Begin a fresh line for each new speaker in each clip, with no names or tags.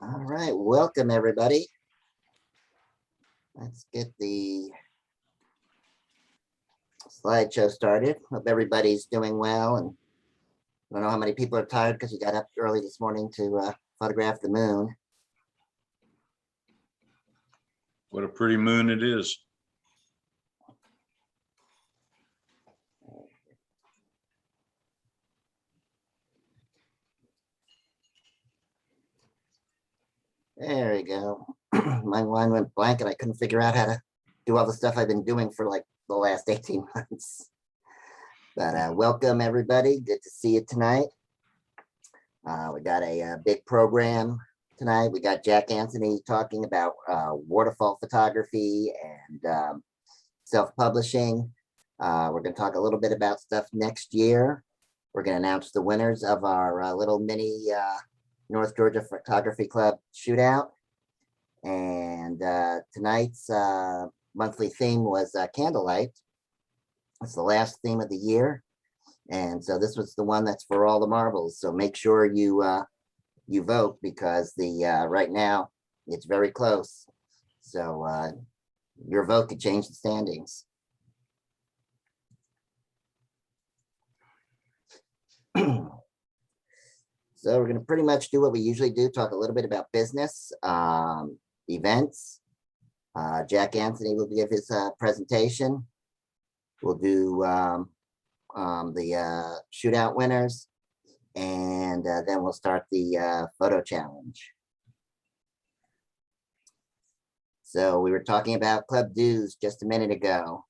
All right, welcome everybody. Let's get the slideshow started. Hope everybody's doing well, and I don't know how many people are tired because you got up early this morning to photograph the moon.
What a pretty moon it is.
There we go. My line went blank and I couldn't figure out how to do all the stuff I've been doing for like the last 18 months. But welcome everybody. Good to see you tonight. We got a big program tonight. We got Jack Anthony talking about waterfall photography and self-publishing. We're going to talk a little bit about stuff next year. We're going to announce the winners of our little mini North Georgia Photography Club shootout. And tonight's monthly theme was candlelight. It's the last theme of the year. And so this was the one that's for all the marbles. So make sure you you vote because the right now it's very close. So your vote could change the standings. So we're going to pretty much do what we usually do, talk a little bit about business, events. Jack Anthony will give his presentation. We'll do the shootout winners, and then we'll start the photo challenge. So we were talking about club dues just a minute ago.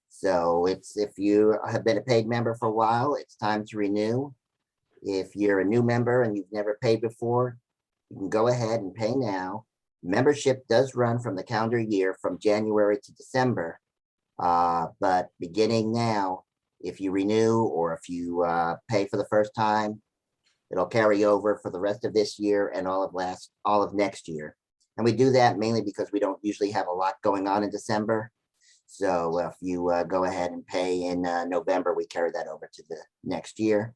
So it's if you have been a paid member for a while, it's time to renew. If you're a new member and you've never paid before, you can go ahead and pay now. Membership does run from the calendar year from January to December. But beginning now, if you renew or if you pay for the first time, it'll carry over for the rest of this year and all of next year. And we do that mainly because we don't usually have a lot going on in December. So if you go ahead and pay in November, we carry that over to the next year.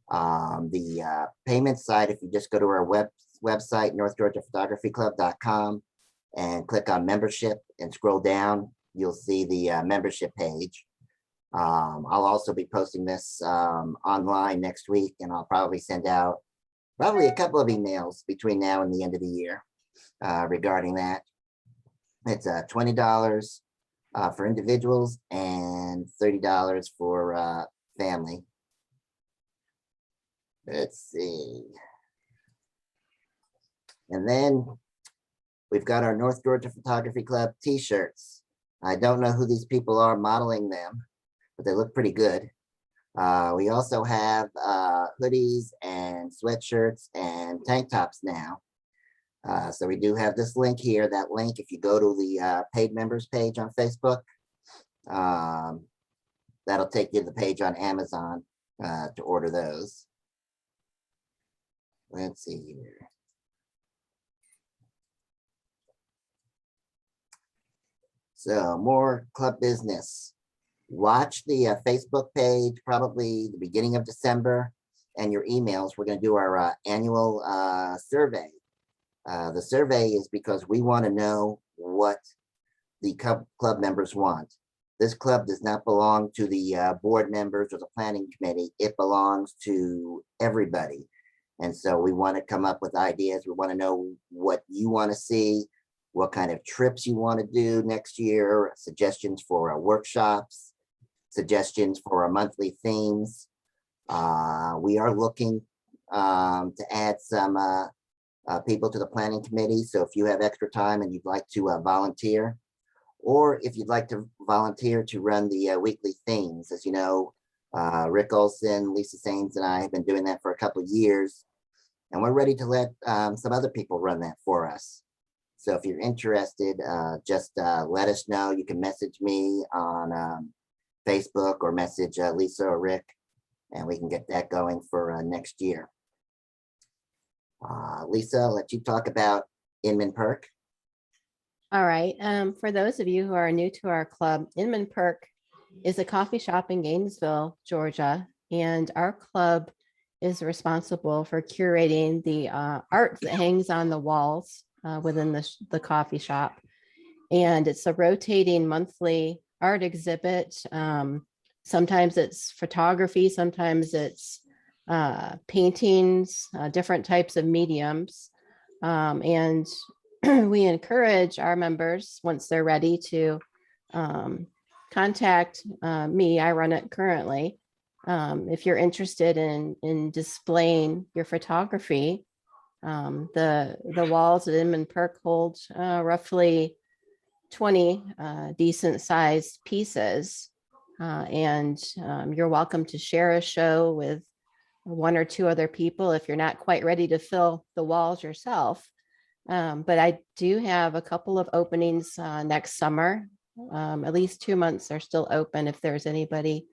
The payment side, if you just go to our website, northgeorgiaphotographyclub.com, and click on membership and scroll down, you'll see the membership page. I'll also be posting this online next week, and I'll probably send out a couple of emails between now and the end of the year regarding that. It's $20 for individuals and $30 for family. Let's see. And then we've got our North Georgia Photography Club t-shirts. I don't know who these people are modeling them, but they look pretty good. We also have hoodies and sweatshirts and tank tops now. So we do have this link here. That link, if you go to the paid members page on Facebook, that'll take you to the page on Amazon to order those. Let's see here. So more club business. Watch the Facebook page, probably the beginning of December, and your emails. We're going to do our annual survey. The survey is because we want to know what the club members want. This club does not belong to the board members or the planning committee. It belongs to everybody. And so we want to come up with ideas. We want to know what you want to see, what kind of trips you want to do next year, suggestions for workshops, suggestions for our monthly themes. We are looking to add some people to the planning committee. So if you have extra time and you'd like to volunteer, or if you'd like to volunteer to run the weekly themes, as you know, Rick Olson, Lisa Sains, and I have been doing that for a couple of years, and we're ready to let some other people run that for us. So if you're interested, just let us know. You can message me on Facebook or message Lisa or Rick, and we can get that going for next year. Lisa, I'll let you talk about Inman Perk.
All right. For those of you who are new to our club, Inman Perk is a coffee shop in Gainesville, Georgia, and our club is responsible for curating the art that hangs on the walls within the coffee shop. And it's a rotating monthly art exhibit. Sometimes it's photography, sometimes it's paintings, different types of mediums. And we encourage our members, once they're ready, to contact me. I run it currently. If you're interested in displaying your photography, the walls at Inman Park hold roughly 20 decent sized pieces. And you're welcome to share a show with one or two other people if you're not quite ready to fill the walls yourself. But I do have a couple of openings next summer. At least 2 months are still open. If there's anybody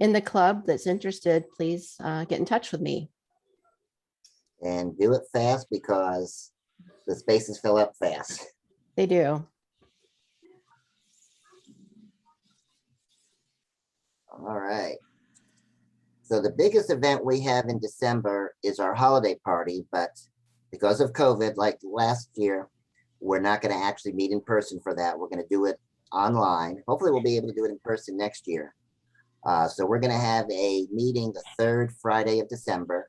in the club that's interested, please get in touch with me.
And do it fast because the spaces fill up fast.
They do.
All right. So the biggest event we have in December is our holiday party, but because of COVID, like last year, we're not going to actually meet in person for that. We're going to do it online. Hopefully we'll be able to do it in person next year. So we're going to have a meeting the third Friday of December,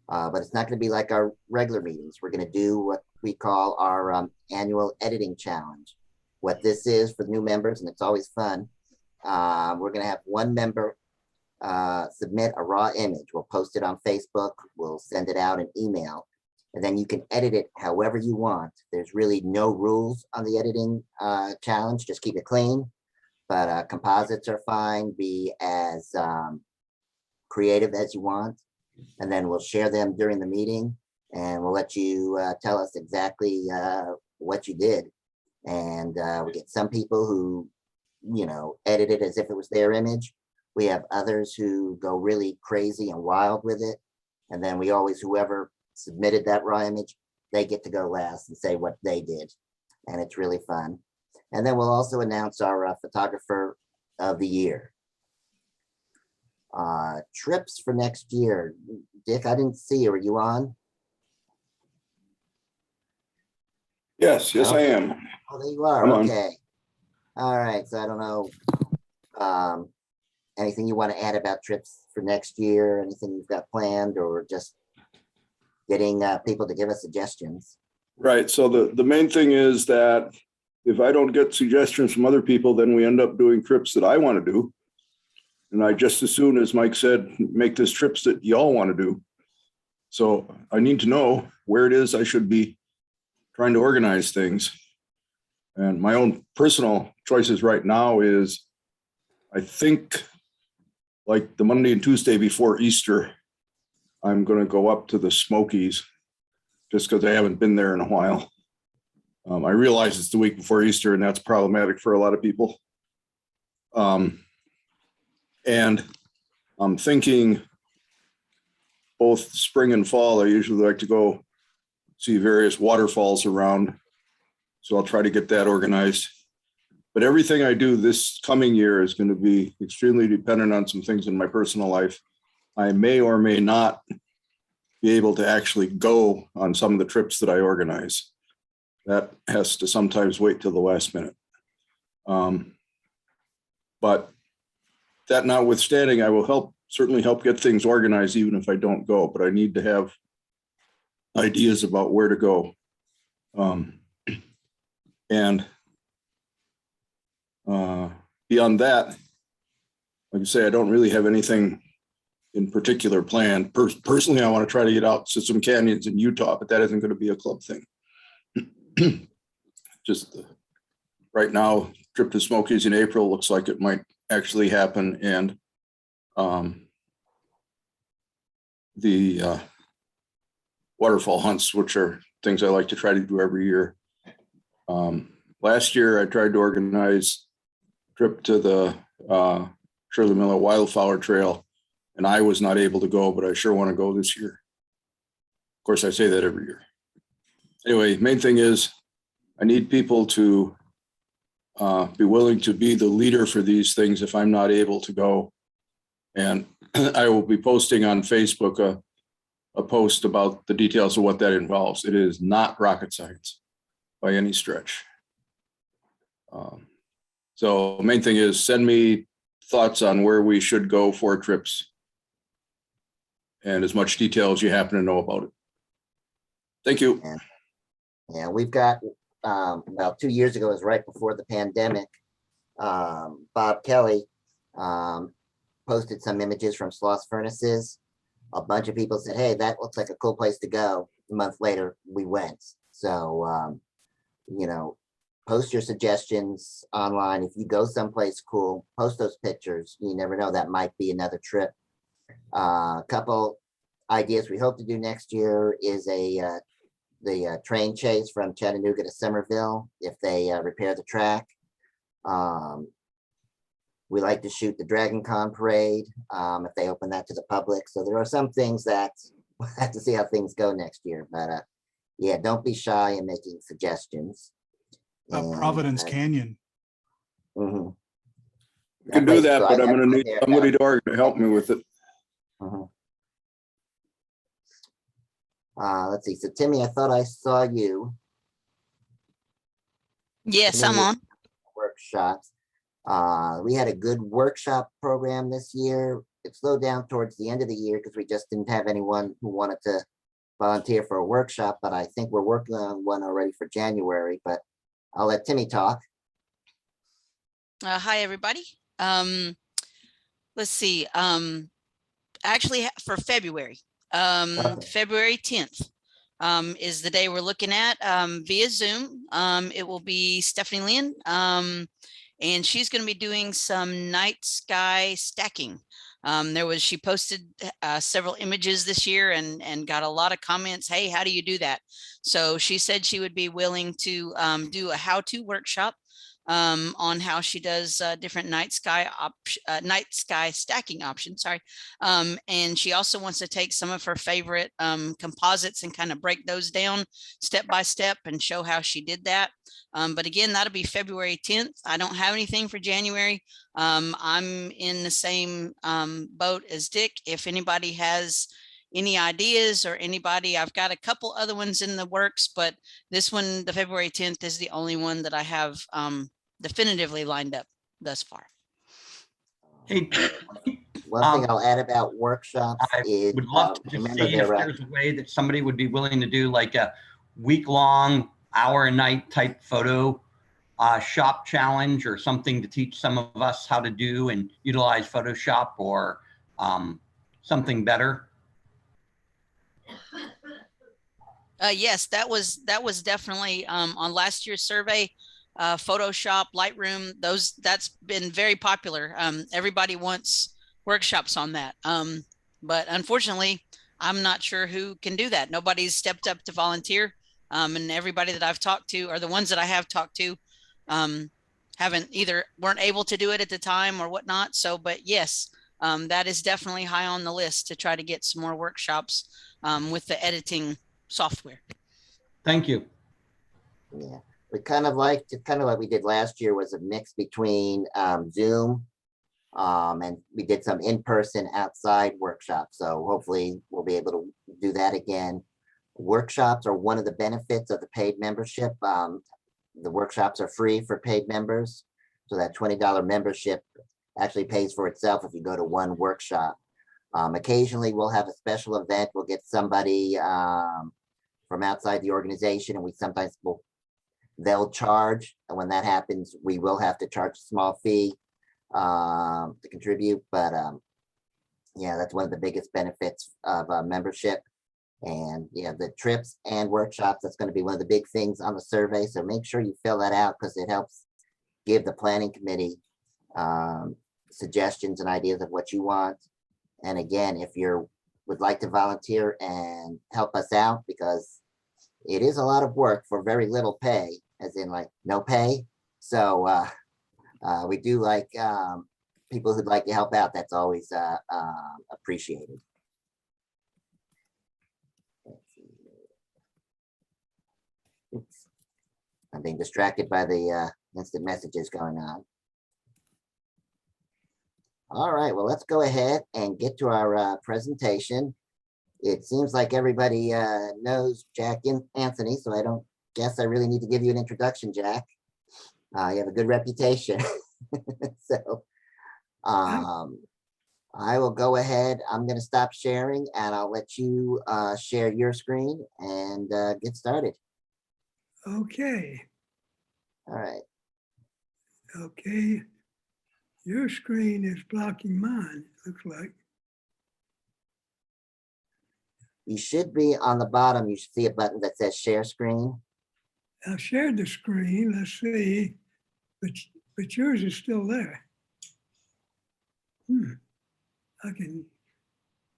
but it's not going to be like our regular meetings. We're going to do what we call our annual editing challenge. What this is for new members, and it's always fun. We're going to have one member submit a raw image. We'll post it on Facebook. We'll send it out an email, and then you can edit it however you want. There's really no rules on the editing challenge. Just keep it clean. But composites are fine. Be as creative as you want. And then we'll share them during the meeting, and we'll let you tell us exactly what you did. And we get some people who, edit it as if it was their image. We have others who go really crazy and wild with it. And then we always, whoever submitted that raw image, they get to go last and say what they did. And it's really fun. And then we'll also announce our photographer of the year. Trips for next year. Dick, I didn't see you. Are you on?
Yes,
No?
I am.
Oh, there you are.
I'm on.
Okay. All right. So I don't know. Anything you want to add about trips for next year? Anything you've got planned, or just getting people to give us suggestions?
Right. So the main thing is that if I don't get suggestions from other people, then we end up doing trips that I want to do. And I just as soon, as Mike said, make this trips that y'all want to do. So I need to know where it is I should be trying to organize things. And my own personal choices right now is, I think, like the Monday and Tuesday before Easter, I'm going to go up to the Smokies just because I haven't been there in a while. I realize it's the week before Easter, and that's problematic for a lot of people. And I'm thinking both spring and fall, I usually like to go see various waterfalls around. So I'll try to get that organized. But everything I do this coming year is going to be extremely dependent on some things in my personal life. I may or may not be able to actually go on some of the trips that I organize. That has to sometimes wait till the last minute. But that notwithstanding, I will certainly help get things organized, even if I don't go, but I need to have ideas about where to go. And beyond that, like I say, I don't really have anything in particular planned. Personally, I want to try to get out to some canyons in Utah, but that isn't going to be a club thing. Just right now, trip to Smokies in April looks like it might actually happen. And the Waterfall Hunts, which are things I like to try to do every year. Last year, I tried to organize a trip to the Shirley Miller Wildflower Trail, and I was not able to go, but I sure want to go this year. Of course, I say that every year. Anyway, main thing is I need people to be willing to be the leader for these things if I'm not able to go. And I will be posting on Facebook a post about the details of what that involves. It is not rocket science by any stretch. So main thing is send me thoughts on where we should go for trips and as much detail as you happen to know about it. Thank you.
Yeah, we've got, about 2 years ago, it was right before the pandemic. Bob Kelly posted some images from Sloss Furnaces. A bunch of people said, hey, that looks like a cool place to go. A month later, we went. So, you know, post your suggestions online. If you go someplace cool, post those pictures. You never know, that might be another trip. A couple ideas we hope to do next year is the train chase from Chattanooga to Somerville if they repair the track. We like to shoot the Dragon Con parade if they open that to the public. So there are some things that we'll have to see how things go next year. But yeah, don't be shy in making suggestions.
Providence Canyon.
Mhm.
You can do that, but I'm going to need somebody to help me with it.
Let's see. So Timmy, I thought I saw you.
Yes,
Timmy,
I'm on.
workshops. We had a good workshop program this year. It slowed down towards the end of the year because we just didn't have anyone who wanted to volunteer for a workshop, but I think we're working on one already for January, but I'll let Timmy talk.
Hi, everybody. Let's see. Actually, for February,
Okay.
February 10th is the day we're looking at via Zoom. It will be Stephanie Lynn, and she's going to be doing some night sky stacking. She posted several images this year and got a lot of comments. Hey, how do you do that? So she said she would be willing to do a how-to workshop on how she does different night sky stacking options. Sorry. And she also wants to take some of her favorite composites and kind of break those down step by step and show how she did that. But again, that'll be February 10th. I don't have anything for January. I'm in the same boat as Dick. If anybody has any ideas or anybody, I've got a couple other ones in the works, but this one, the February 10th, is the only one that I have definitively lined up thus far.
Hey,
One thing I'll add about workshops
I
is
would love to just
remember
see if
there
there's a way that somebody would be willing to do like a week-long, hour-a-night type photo shop challenge or something to teach some of us how to do and utilize Photoshop or something better.
Yes, that was definitely on last year's survey. Photoshop, Lightroom, that's been very popular. Everybody wants workshops on that. But unfortunately, I'm not sure who can do that. Nobody's stepped up to volunteer. And everybody that I've talked to, or the ones that I have talked to, weren't able to do it at the time or whatnot. So, but yes, that is definitely high on the list to try to get some more workshops with the editing software.
Thank you.
Yeah, we kind of like we did last year was a mix between Zoom and we did some in-person outside workshops. So hopefully we'll be able to do that again. Workshops are one of the benefits of the paid membership. The workshops are free for paid members. So that $20 membership actually pays for itself if you go to one workshop. Occasionally we'll have a special event. We'll get somebody from outside the organization and they'll charge. And when that happens, we will have to charge a small fee to contribute. But yeah, that's one of the biggest benefits of membership. And yeah, the trips and workshops, that's going to be one of the big things on the survey. So make sure you fill that out because it helps give the planning committee suggestions and ideas of what you want. And again, if you would like to volunteer and help us out, because it is a lot of work for very little pay, as in like no pay. So we do like people who'd like to help out. That's always appreciated. Oops. I'm being distracted by the instant messages going on. All right, well, let's go ahead and get to our presentation. It seems like everybody knows Jack Anthony, so I don't guess I really need to give you an introduction, Jack. You have a good reputation. So I will go ahead. I'm going to stop sharing and I'll let you share your screen and get started.
Okay,
All right.
okay. Your screen is blocking mine, it looks like.
You should be on the bottom. You should see a button that says share screen.
I've shared the screen, let's see, but yours is still there. I can,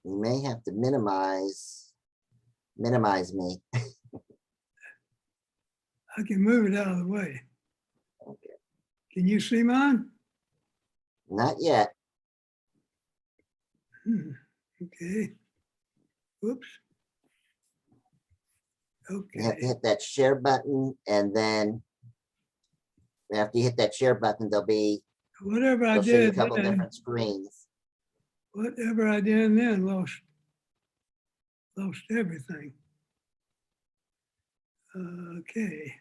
You may have to minimize me.
I can move it out of the way.
Okay.
Can you see mine?
Not yet.
Okay. Whoops.
You have to
Okay,
hit that share button and then after you hit that share button,
whatever I
they'll show you a
did
couple
then,
different screens.
whatever I did then lost everything. Okay.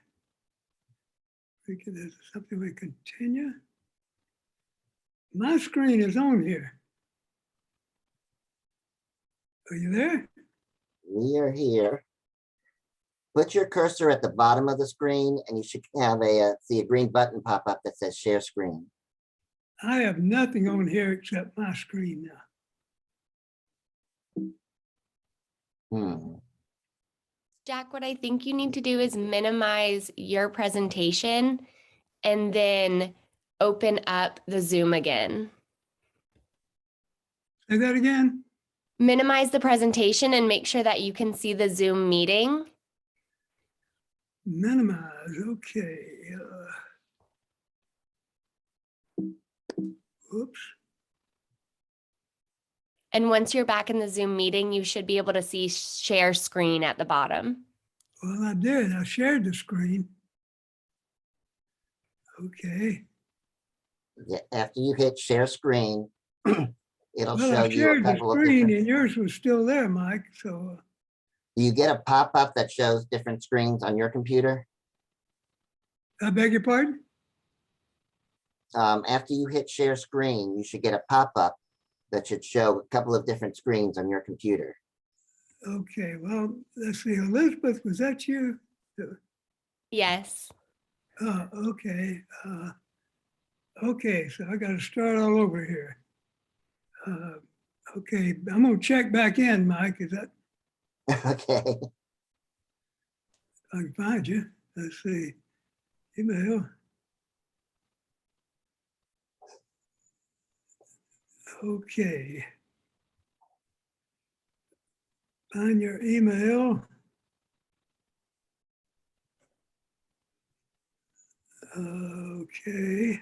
Is something we continue? My screen is on here. Are you there?
We are here. Put your cursor at the bottom of the screen and you should have see a green button pop up that says share screen.
I have nothing on here except my screen now.
Jack, what I think you need to do is minimize your presentation and then open up the Zoom again.
Say that again?
Minimize the presentation and make sure that you can see the Zoom meeting.
Minimize, okay. Oops.
And once you're back in the Zoom meeting, you should be able to see share screen at the bottom.
Well, I did. I shared the screen. Okay.
Yeah, after you hit share screen, it'll
Well,
show
I
you a
shared the
couple of
screen
different.
and yours was still there, Mike. So
Do you get a pop-up that shows different screens on your computer?
I beg your pardon?
After you hit share screen, you should get a pop-up that should show a couple of different screens on your computer.
Okay, well, let's see. Elizabeth, was that you?
Yes.
Okay. Okay, so I got to start all over here. Okay, I'm going to check back in, Mike. Is that,
Okay.
I can find you. Let's see. Email. Okay. Find your email. Okay.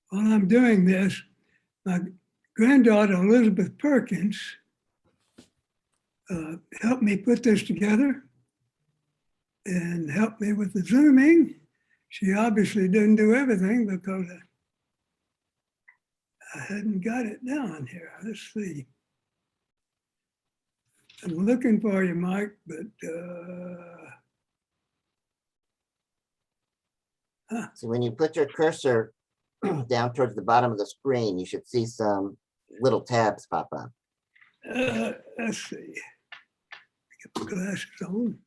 While I'm doing this, my granddaughter, Elizabeth Perkins, helped me put this together and helped me with the Zooming. She obviously didn't do everything because I hadn't got it down here. Let's see. I'm looking for you, Mike, but
So when you put your cursor down towards the bottom of the screen, you should see some little tabs pop up.
let's see. Get my glasses on.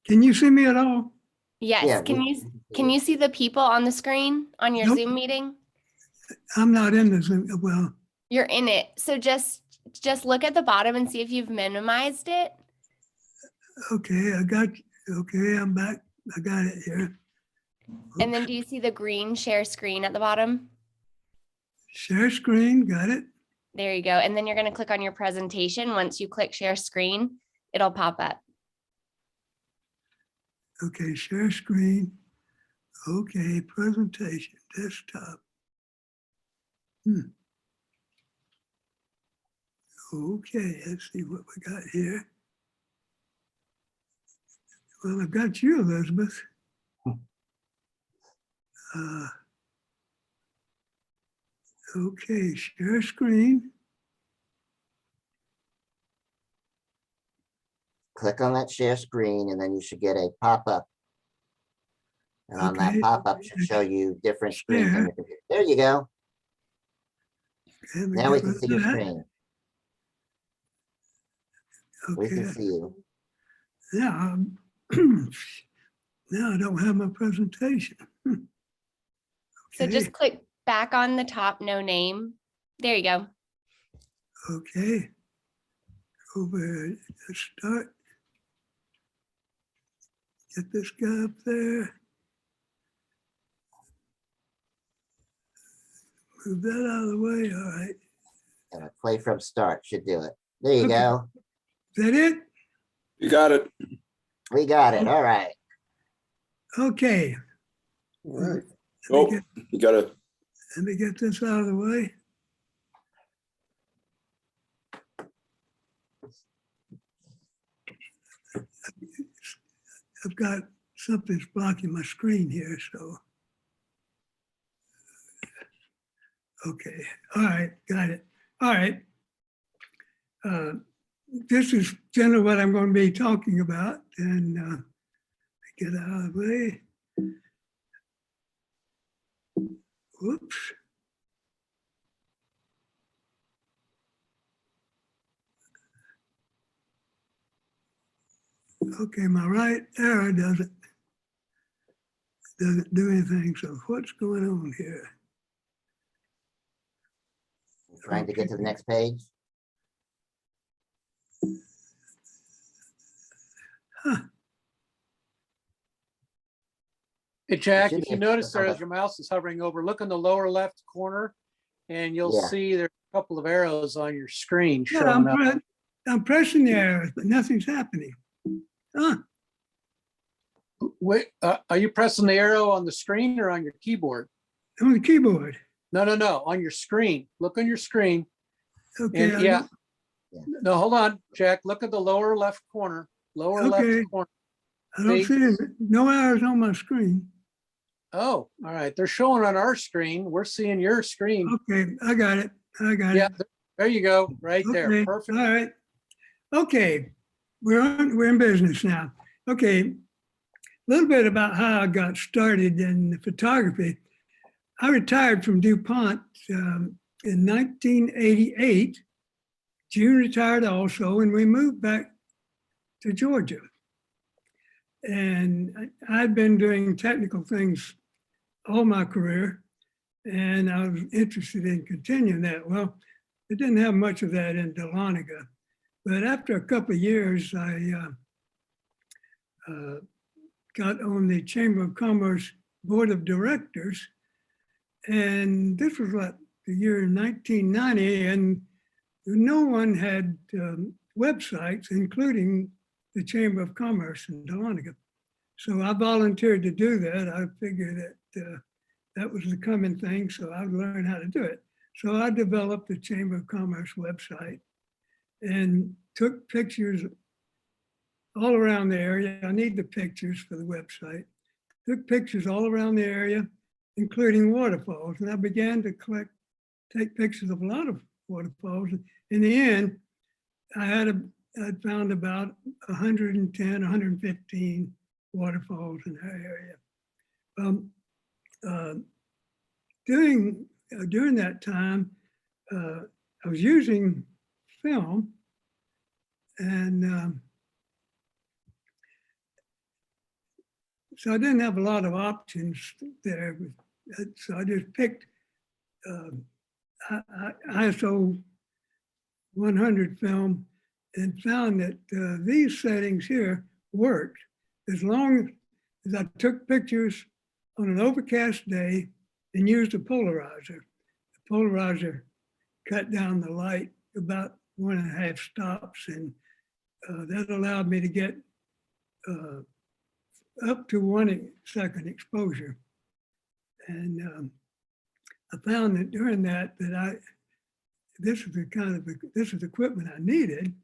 Can you see me at all?
Yes.
Yeah,
Can you see the people on the screen on your
Nope.
Zoom meeting?
I'm not in the Zoom. Well,
You're in it. So just look at the bottom and see if you've minimized it.
okay, I got, okay, I'm back. I got it here.
And then do you see the green share screen at the bottom?
Share screen, got it.
There you go. And then you're going to click on your presentation. Once you click share screen, it'll pop up.
Okay, share screen. Okay, presentation, desktop. Okay, let's see what we got here. Well, I've got you, Elizabeth. Okay, share screen.
Click on that share screen and then you should get a pop-up. And on that
Okay.
pop-up should show you different screens on
Share.
your computer. There you go.
Let me
Now we
get
can
rid
see
of
your
that.
screen. We can
Okay,
see you.
now, now I don't have my presentation.
So
Okay.
just click back on the top, no name. There you go.
Okay. Over, let's start. Get this guy up there. Move that out of the way, all right.
And a play from start should do it. There you
Okay.
go.
Is that it?
You got it.
We got it. All right.
Okay.
All right.
Let
Oh,
me get,
you gotta,
let me get this out of the way. I've got something's blocking my screen here, so. Okay, all right, got it. All right. This is generally what I'm going to be talking about, and get out of the way. Whoops. Okay, my right arrow doesn't do anything, so what's going on here?
Trying to get to the next page.
Huh.
Hey, Jack,
should
if
be
you
able to
notice there
come
as your mouse is hovering over, look in the lower left corner and you'll
Yeah.
see there's a couple of arrows on your screen
Yeah,
showing up.
I'm pressing the arrows, but nothing's happening. Huh,
Wait, are you pressing the arrow on the screen or on your keyboard?
on the keyboard.
No, on your screen. Look on your screen.
Okay.
And yeah, no, hold on, Jack, look at the lower left corner, lower left
Okay.
corner.
I don't see it. No arrows on my screen.
Oh, all right. They're showing on our screen. We're seeing your screen.
Okay, I got it. I got
Yeah,
it.
there you go, right there.
Okay,
Perfect.
all right. Okay, we're in business now. Okay, a little bit about how I got started in photography. I retired from DuPont in 1988. June retired also, and we moved back to Georgia. And I'd been doing technical things all my career, and I was interested in continuing that. Well, I didn't have much of that in Dahlonega, but after a couple of years, I got on the Chamber of Commerce Board of Directors, and this was like the year 1990, and no one had websites, including the Chamber of Commerce in Dahlonega. So I volunteered to do that. I figured that that was the common thing, so I'd learn how to do it. So I developed the Chamber of Commerce website and took pictures all around the area. I need the pictures for the website. Took pictures all around the area, including waterfalls. And I began to take pictures of a lot of waterfalls. In the end, I'd found about 110, 115 waterfalls in that area. During that time, I was using film, and so I didn't have a lot of options there. So I just picked ISO 100 film and found that these settings here worked as long as I took pictures on an overcast day and used a polarizer. The polarizer cut down the light about 1.5 stops, and that allowed me to get up to 1 second exposure. And I found that during that this is equipment I needed,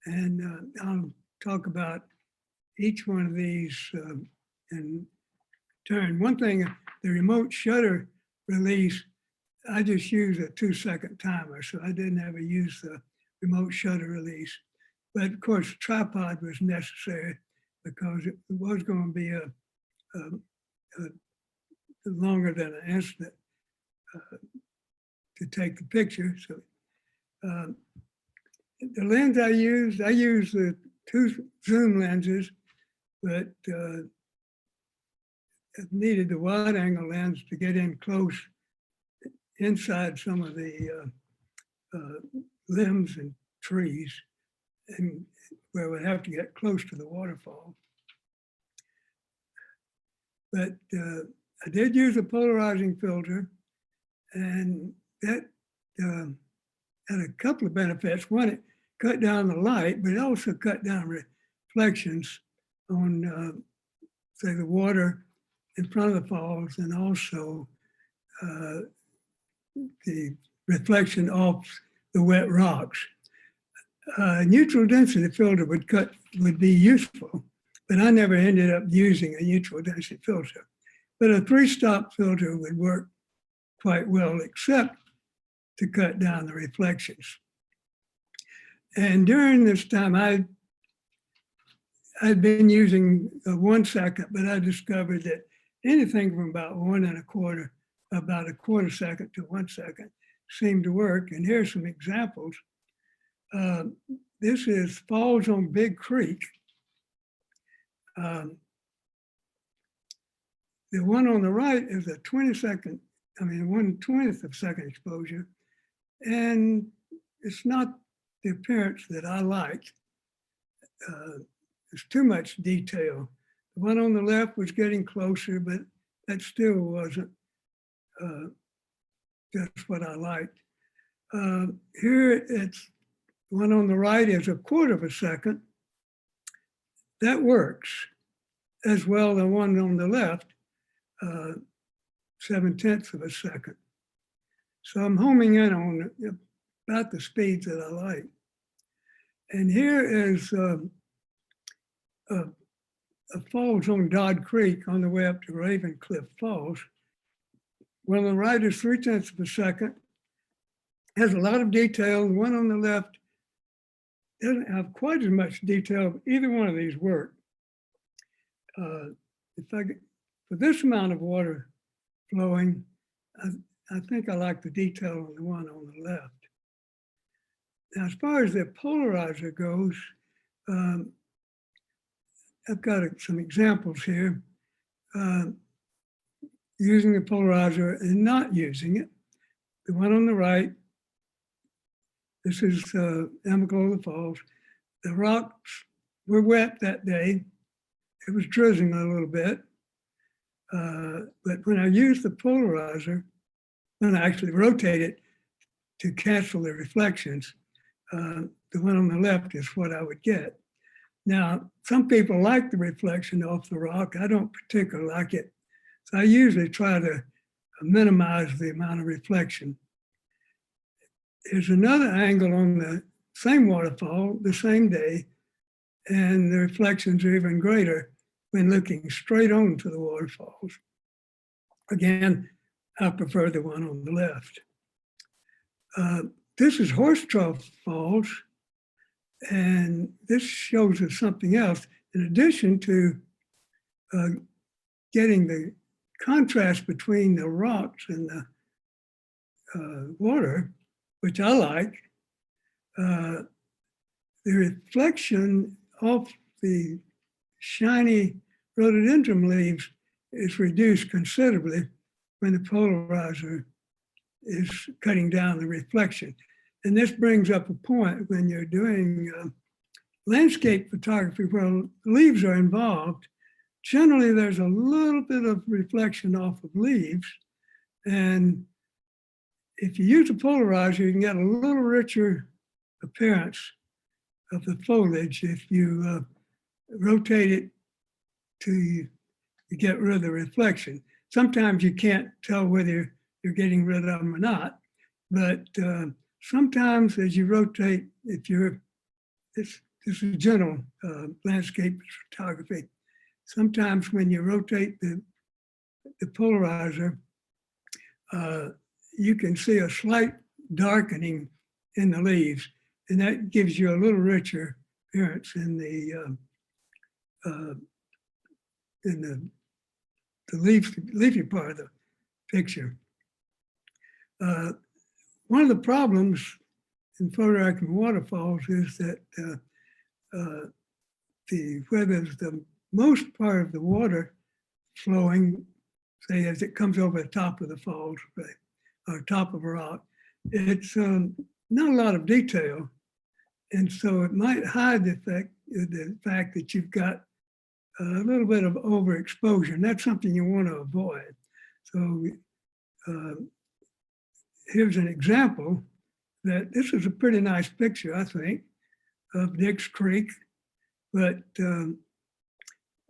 and I'll talk about each one of these in turn. One thing, the remote shutter release I just use a 2-second timer, so I didn't ever use the remote shutter release. But of course, the tripod was necessary because it was going to be a longer than an instant to take the picture. So the lens I use the 2 zoom lenses, but I needed the wide angle lens to get in close inside some of the limbs and trees, and where we have to get close to the waterfall. But I did use a polarizing filter, and that had a couple of benefits. One, it cut down the light, but it also cut down reflections on, say, the water in front of the falls, and also the reflection off the wet rocks. Neutral density filter would be useful, but I never ended up using a neutral density filter. But a 3-stop filter would work quite well, except to cut down the reflections. And during this time, I'd been using a 1 second, but I discovered that anything from about 1 1/4 second to 1 second seemed to work. And here's some examples. This is Falls on Big Creek. The one on the right is a 1/20th of second exposure. And it's not the appearance that I like. There's too much detail. The one on the left was getting closer, but that still wasn't just what I liked. Here it's the one on the right is 1/4 second. That works as well. The one on the left, 7/10 second. So I'm homing in on about the speeds that I like. And here is a falls on Dodd Creek on the way up to Raven Cliff Falls. One on the right is 0.3 second. Has a lot of detail. The one on the left doesn't have quite as much detail. Either one of these work. For this amount of water flowing, I think I like the detail on the one on the left. Now, as far as the polarizer goes, I've got some examples here. Using the polarizer and not using it. The one on the right, this is Amicalola Falls. The rocks were wet that day. It was drizzling a little bit. But when I used the polarizer, when I actually rotate it to cancel the reflections, the one on the left is what I would get. Now, some people like the reflection off the rock. I don't particularly like it. So I usually try to minimize the amount of reflection. There's another angle on the same waterfall the same day, and the reflections are even greater when looking straight on to the waterfalls. Again, I prefer the one on the left. This is Horse Trough Falls, and this shows us something else. In addition to getting the contrast between the rocks and the water, which I like, the reflection off the shiny rhododendron leaves is reduced considerably when the polarizer is cutting down the reflection. And this brings up a point when you're doing landscape photography where leaves are involved. Generally, there's a little bit of reflection off of leaves. And if you use a polarizer, you can get a little richer appearance of the foliage if you rotate it to get rid of the reflection. Sometimes you can't tell whether you're getting rid of them or not, but sometimes as you rotate, this is general landscape photography. Sometimes when you rotate the polarizer, you can see a slight darkening in the leaves, and that gives you a little richer appearance in the leafy part of the picture. One of the problems in photographing waterfalls is that where there's the most part of the water flowing, say as it comes over the top of the falls, right, or top of a rock, it's not a lot of detail. And so it might hide the fact that you've got a little bit of overexposure, and that's something you want to avoid. So here's an example that this is a pretty nice picture, I think, of Dix Creek, but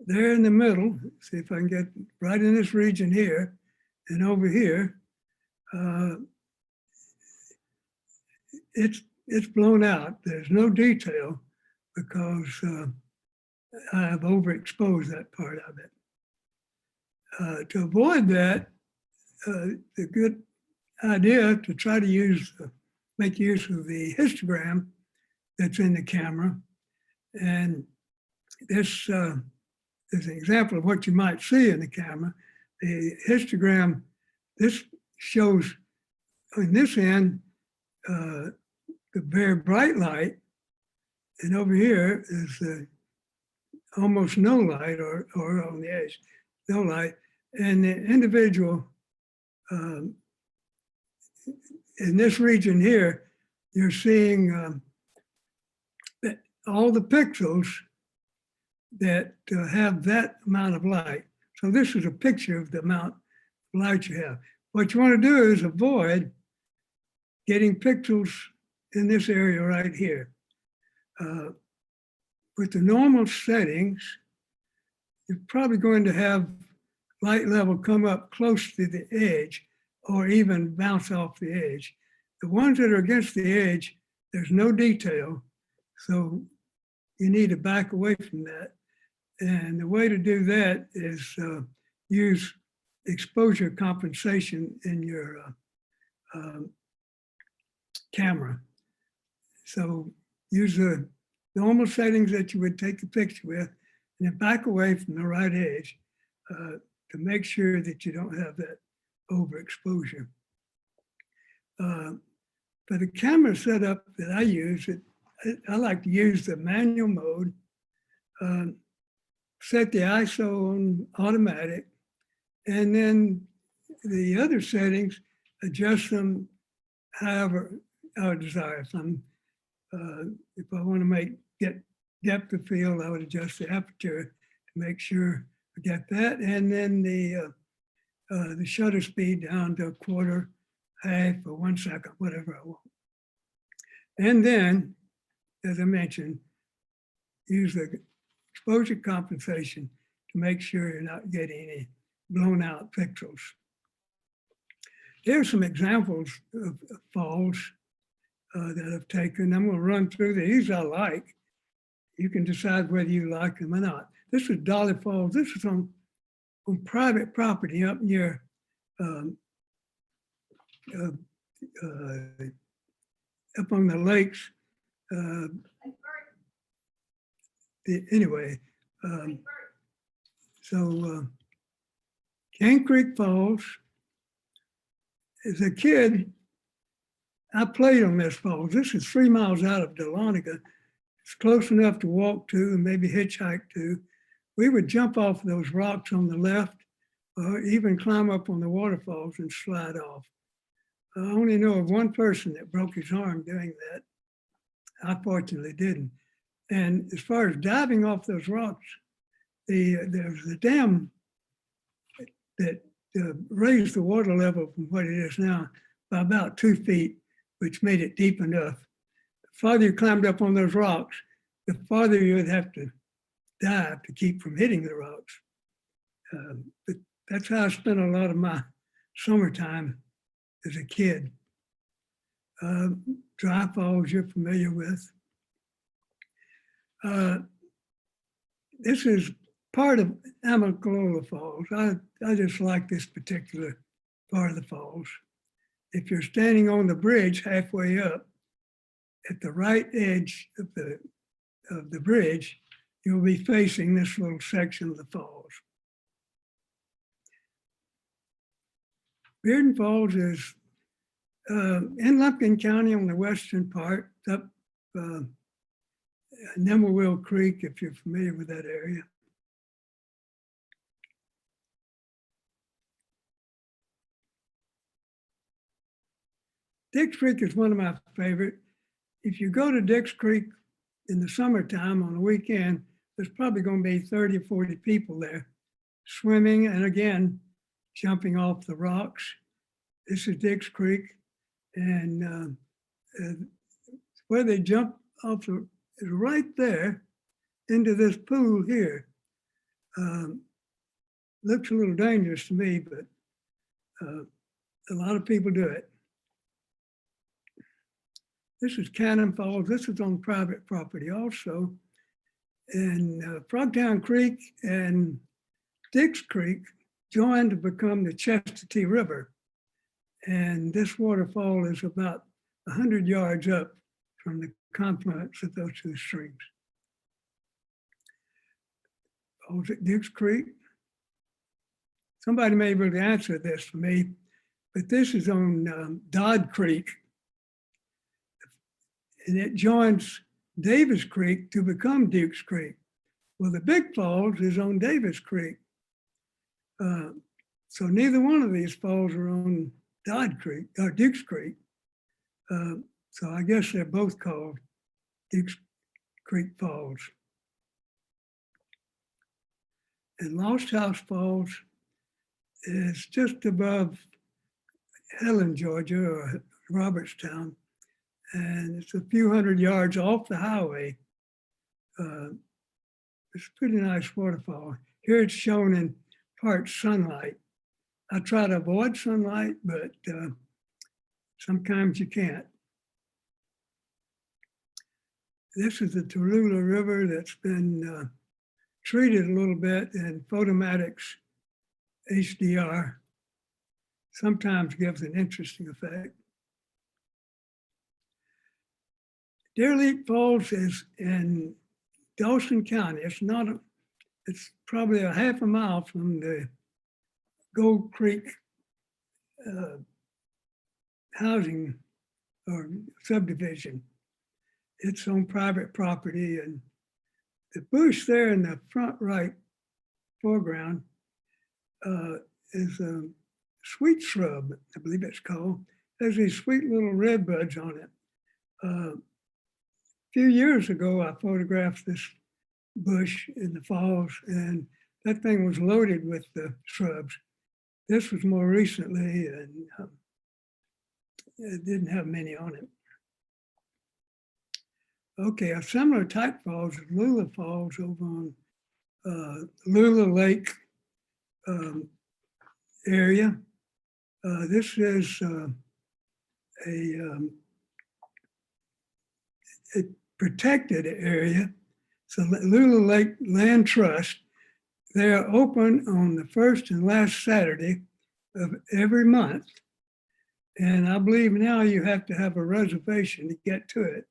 there in the middle, see if I can get right in this region here and over here, it's blown out. There's no detail because I have overexposed that part of it. To avoid that, the good idea to try to make use of the histogram that's in the camera. And this is an example of what you might see in the camera. The histogram, this shows on this end, the very bright light, and over here is almost no light, or on the edge, no light. And the individual, in this region here, you're seeing that all the pixels that have that amount of light. So this is a picture of the amount of light you have. What you want to do is avoid getting pixels in this area right here. With the normal settings, you're probably going to have light level come up close to the edge or even bounce off the edge. The ones that are against the edge, there's no detail. So you need to back away from that. And the way to do that is use exposure compensation in your camera. So use the normal settings that you would take a picture with, and then back away from the right edge to make sure that you don't have that overexposure. For the camera setup that I use, I like to use the manual mode, set the ISO on automatic, and then the other settings, adjust them however I desire. If I want to get depth of field, I would adjust the aperture to make sure I get that, and then the shutter speed down to a quarter, half, or 1 second, whatever I want. And then, as I mentioned, use the exposure compensation to make sure you're not getting any blown out pixels. Here are some examples of falls that I've taken. I'm going to run through these I like. You can decide whether you like them or not. This is Dolly Falls. This is on private property up near up on the lakes. Cane Creek Falls. As a kid, I played on this falls. This is 3 miles out of Dahlonega. It's close enough to walk to and maybe hitchhike to. We would jump off those rocks on the left or even climb up on the waterfalls and slide off. I only know of one person that broke his arm doing that. I fortunately didn't. And as far as diving off those rocks, there's a dam that raised the water level from what it is now by about 2 feet, which made it deep enough. The farther you climbed up on those rocks, the farther you would have to dive to keep from hitting the rocks. But that's how I spent a lot of my summertime as a kid. Dry Falls you're familiar with. This is part of Amicalola Falls. I just like this particular part of the falls. if you're standing on the bridge halfway up, at the right edge of the bridge, you'll be facing this little section of the falls. Bearden Falls is in Lumpkin County on the western part, up Nimmerville Creek, if you're familiar with that area. Dix Creek is one of my favorite. If you go to Dix Creek in the summertime on a weekend, there's probably going to be 30 or 40 people there swimming and again, jumping off the rocks. This is Dix Creek, and where they jump off is right there into this pool here. Looks a little dangerous to me, but a lot of people do it. This is Cannon Falls. This is on private property also. And Frogtown Creek and Dix Creek joined to become the Chestatee River. And this waterfall is about 100 yards up from the confluence of those two streams. Falls at Dix Creek. Somebody may be able to answer this for me, but this is on Dodd Creek. And it joins Davis Creek to become Dukes Creek. Well, the Big Falls is on Davis Creek. So neither one of these falls are on Dodd Creek or Dukes Creek. So I guess they're both called Dukes Creek Falls. And Lost House Falls is just above Helen, Georgia, or Robertstown. And it's a few hundred yards off the highway. It's a pretty nice waterfall. Here it's shown in part sunlight. I try to avoid sunlight, but sometimes you can't. This is the Tallulah River that's been treated a little bit in Photomatics HDR. Sometimes gives an interesting effect. Deer Leap Falls is in Dawson County. It's probably a half a mile from the Gold Creek housing or subdivision. It's on private property, and the bush there in the front right foreground is a sweet shrub, I believe it's called. There's these sweet little red buds on it. A few years ago, I photographed this bush in the falls, and that thing was loaded with the shrubs. This was more recently, and it didn't have many on it. Okay, a similar type falls is Lula Falls over on Lula Lake area. This is a protected area. So Lula Lake Land Trust, they are open on the first and last Saturday of every month. And I believe now you have to have a reservation to get to it.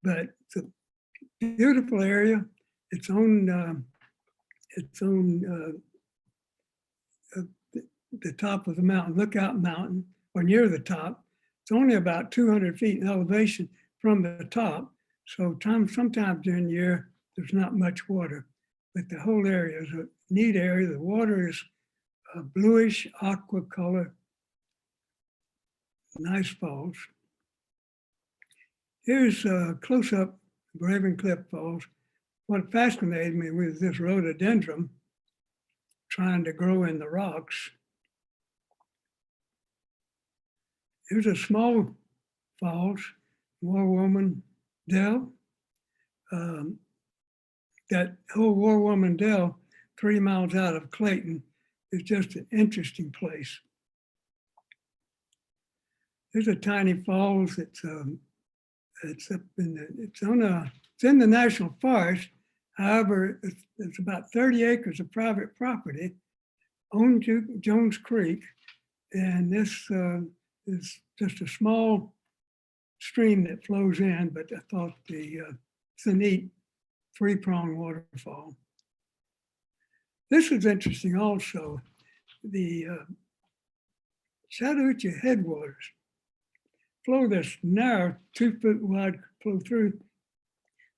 But it's a beautiful area. It's on the top of the mountain, Lookout Mountain, or near the top. It's only about 200 feet in elevation from the top. So sometimes during the year, there's not much water, but the whole area is a neat area. The water is a bluish aqua color. Nice falls. Here's a close-up of Raven Cliff Falls. What fascinated me was this rhododendron trying to grow in the rocks. Here's a small falls, War Woman Dell. That whole War Woman Dell, 3 miles out of Clayton, is just an interesting place. There's a tiny falls. It's up in it's in the National Forest. However, it's about 30 acres of private property on Jones Creek, and this is just a small stream that flows in, but I thought it's a neat three-pronged waterfall. This is interesting also. The Chattahoochee headwaters flow this narrow 2 foot wide flow through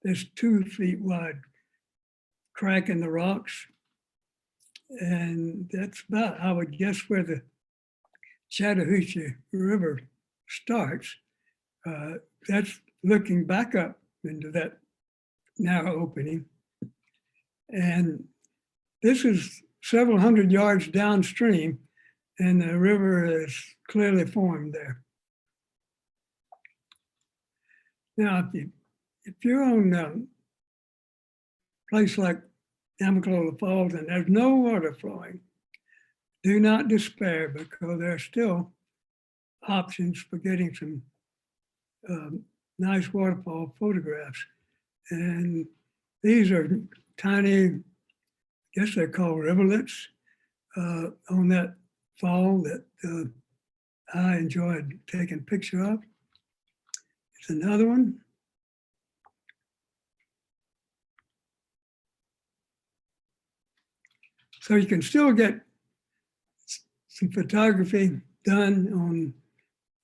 this 2 feet wide crack in the rocks. And that's about, I would guess, where the Chattahoochee River starts. That's looking back up into that narrow opening. And this is several hundred yards downstream, and the river is clearly formed there. Now, if you're on a place like Amicalola Falls and there's no water flowing, do not despair, because there are still options for getting some nice waterfall photographs. And these are tiny, I guess they're called rivulets on that fall that I enjoyed taking a picture of. It's another one. So you can still get some photography done on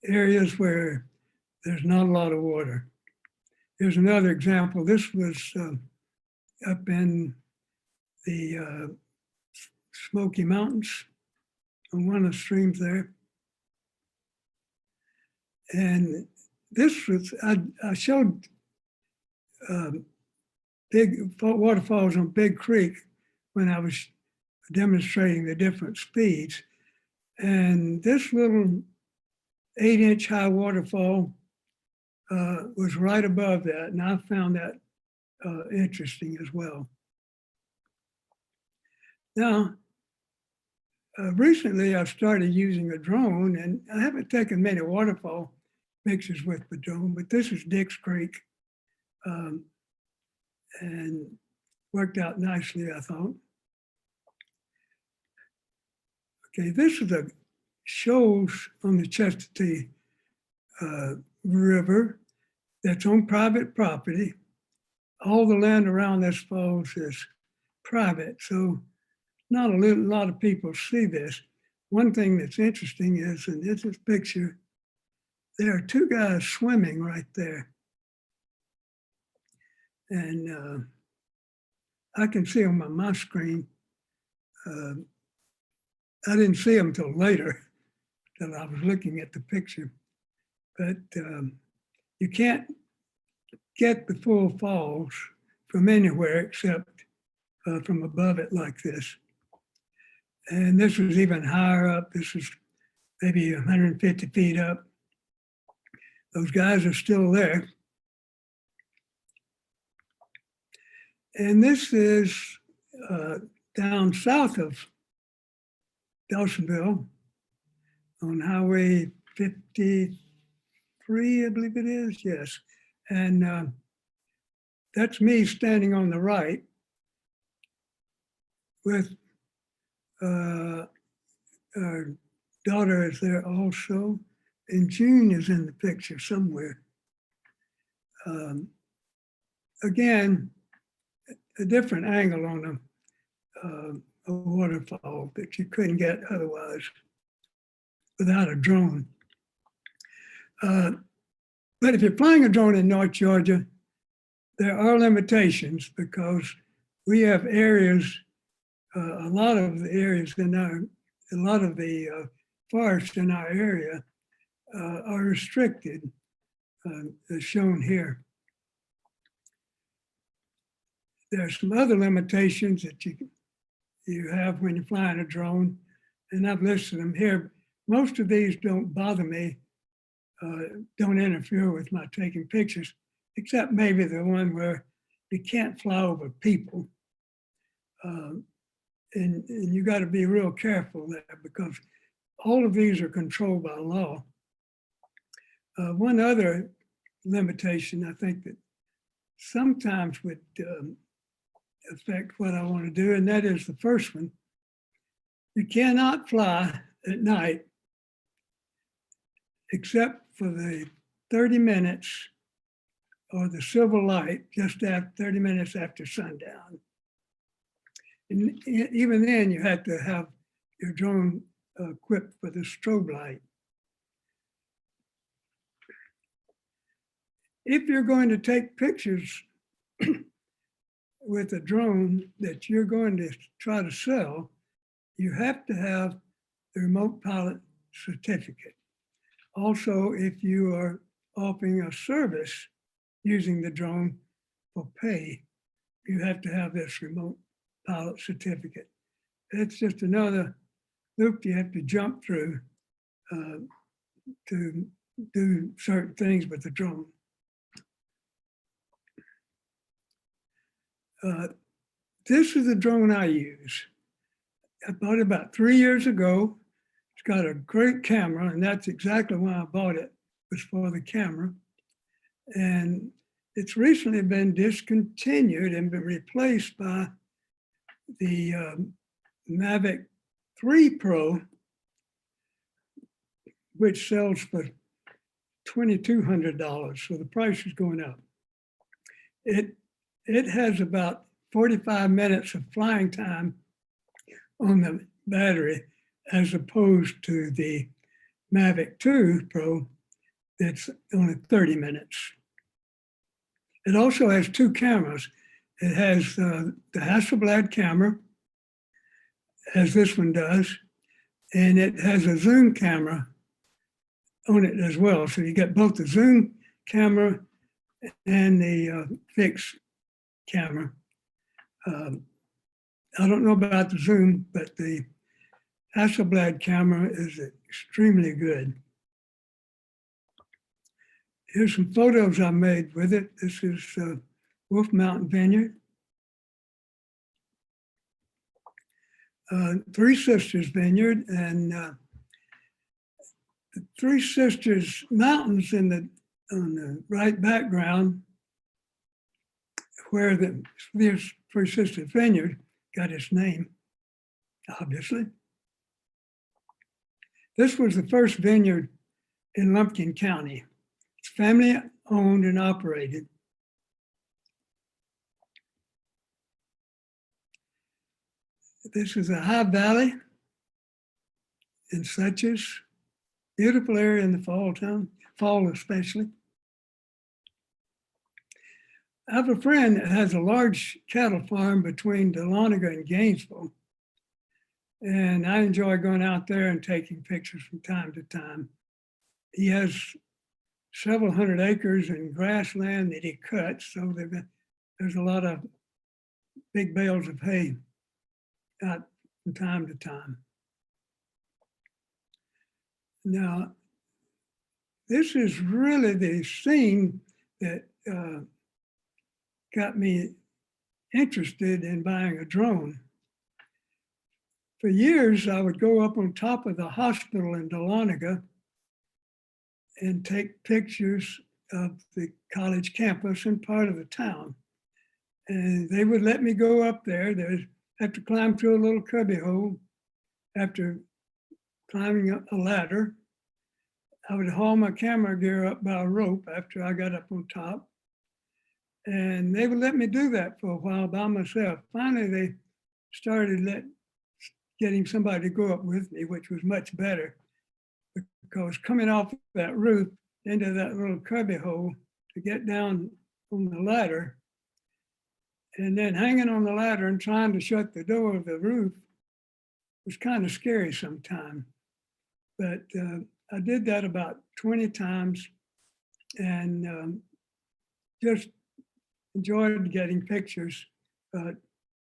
areas where there's not a lot of water. Here's another example. This was up in the Smoky Mountains on one of the streams there. And this was, I showed big waterfalls on Big Creek when I was demonstrating the different speeds. And this little 8-inch high waterfall was right above that. And I found that interesting as well. Now, recently I've started using a drone, and I haven't taken many waterfall pictures with the drone, but this is Dix Creek, and worked out nicely, I thought. Okay, this is a shows on the Chestatee River that's on private property. All the land around this falls is private, so not a lot of people see this. One thing that's interesting is, in this picture, there are two guys swimming right there. And I can see them on my screen. I didn't see them till later, till I was looking at the picture. But you can't get the full falls from anywhere except from above it like this. And this was even higher up. This is maybe 150 feet up. Those guys are still there. And this is down south of Dawsonville on Highway 53, I believe it is, yes. And that's me standing on the right with our daughter is there also, and June is in the picture somewhere. Again, a different angle on a waterfall that you couldn't get otherwise without a drone. But if you're flying a drone in North Georgia, there are limitations because we have areas, a lot of the forests in our area are restricted, as shown here. There are some other limitations that you have when you're flying a drone, and I've listed them here. Most of these don't bother me, don't interfere with my taking pictures, except maybe the one where you can't fly over people. And you got to be real careful there because all of these are controlled by law. One other limitation I think that sometimes would affect what I want to do, and that is the first one. You cannot fly at night except for the 30 minutes or the silver light just after 30 minutes after sundown. And even then you had to have your drone equipped with a strobe light. If you're going to take pictures with a drone that you're going to try to sell, you have to have the remote pilot certificate. Also, if you are offering a service using the drone for pay, you have to have this remote pilot certificate. It's just another loop you have to jump through to do certain things with the drone. This is the drone I use. I bought it about 3 years ago. It's got a great camera, and that's exactly why I bought it, was for the camera. And it's recently been discontinued and been replaced by the Mavic 3 Pro, which sells for $2,200. So the price is going up. It has about 45 minutes of flying time on the battery, as opposed to the Mavic 2 Pro that's only 30 minutes. It also has two cameras. It has the Hasselblad camera, as this one does, and it has a zoom camera on it as well. So you get both the zoom camera and the fixed camera. I don't know about the zoom, but the Hasselblad camera is extremely good. Here's some photos I made with it. This is Wolf Mountain Vineyard. Three Sisters Vineyard, and the Three Sisters Mountains on the right background, where the Three Sisters Vineyard got its name, obviously. This was the first vineyard in Lumpkin County. It's family owned and operated. This is a high valley in Suches, beautiful area in the fall especially. I have a friend that has a large cattle farm between Dahlonega and Gainesville. And I enjoy going out there and taking pictures from time to time. He has several hundred acres in grassland that he cuts, so there's a lot of big bales of hay out from time to time. Now, this is really the scene that got me interested in buying a drone. For years, I would go up on top of the hospital in Dahlonega and take pictures of the college campus and part of the town. And they would let me go up there. There'd have to climb through a little cubby hole. After climbing up a ladder, I would haul my camera gear up by a rope after I got up on top. And they would let me do that for a while by myself. Finally, they started getting somebody to go up with me, which was much better, because coming off that roof into that little cubby hole to get down on the ladder, and then hanging on the ladder and trying to shut the door of the roof was kind of scary sometimes. But I did that about 20 times and just enjoyed getting pictures,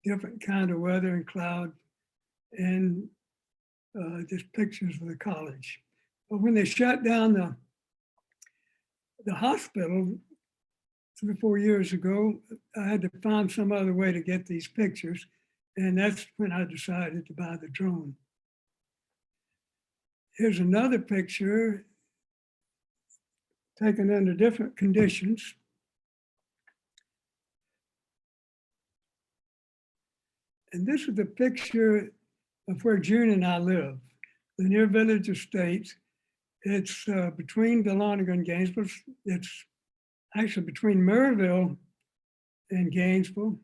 different kind of weather and cloud, and just pictures of the college. But when they shut down the hospital 3 or 4 years ago, I had to find some other way to get these pictures. And that's when I decided to buy the drone. Here's another picture taken under different conditions. And this is the picture of where June and I live, the near Village Estates. It's between Dahlonega and Gainesville. It's actually between Maryville and Gainesville.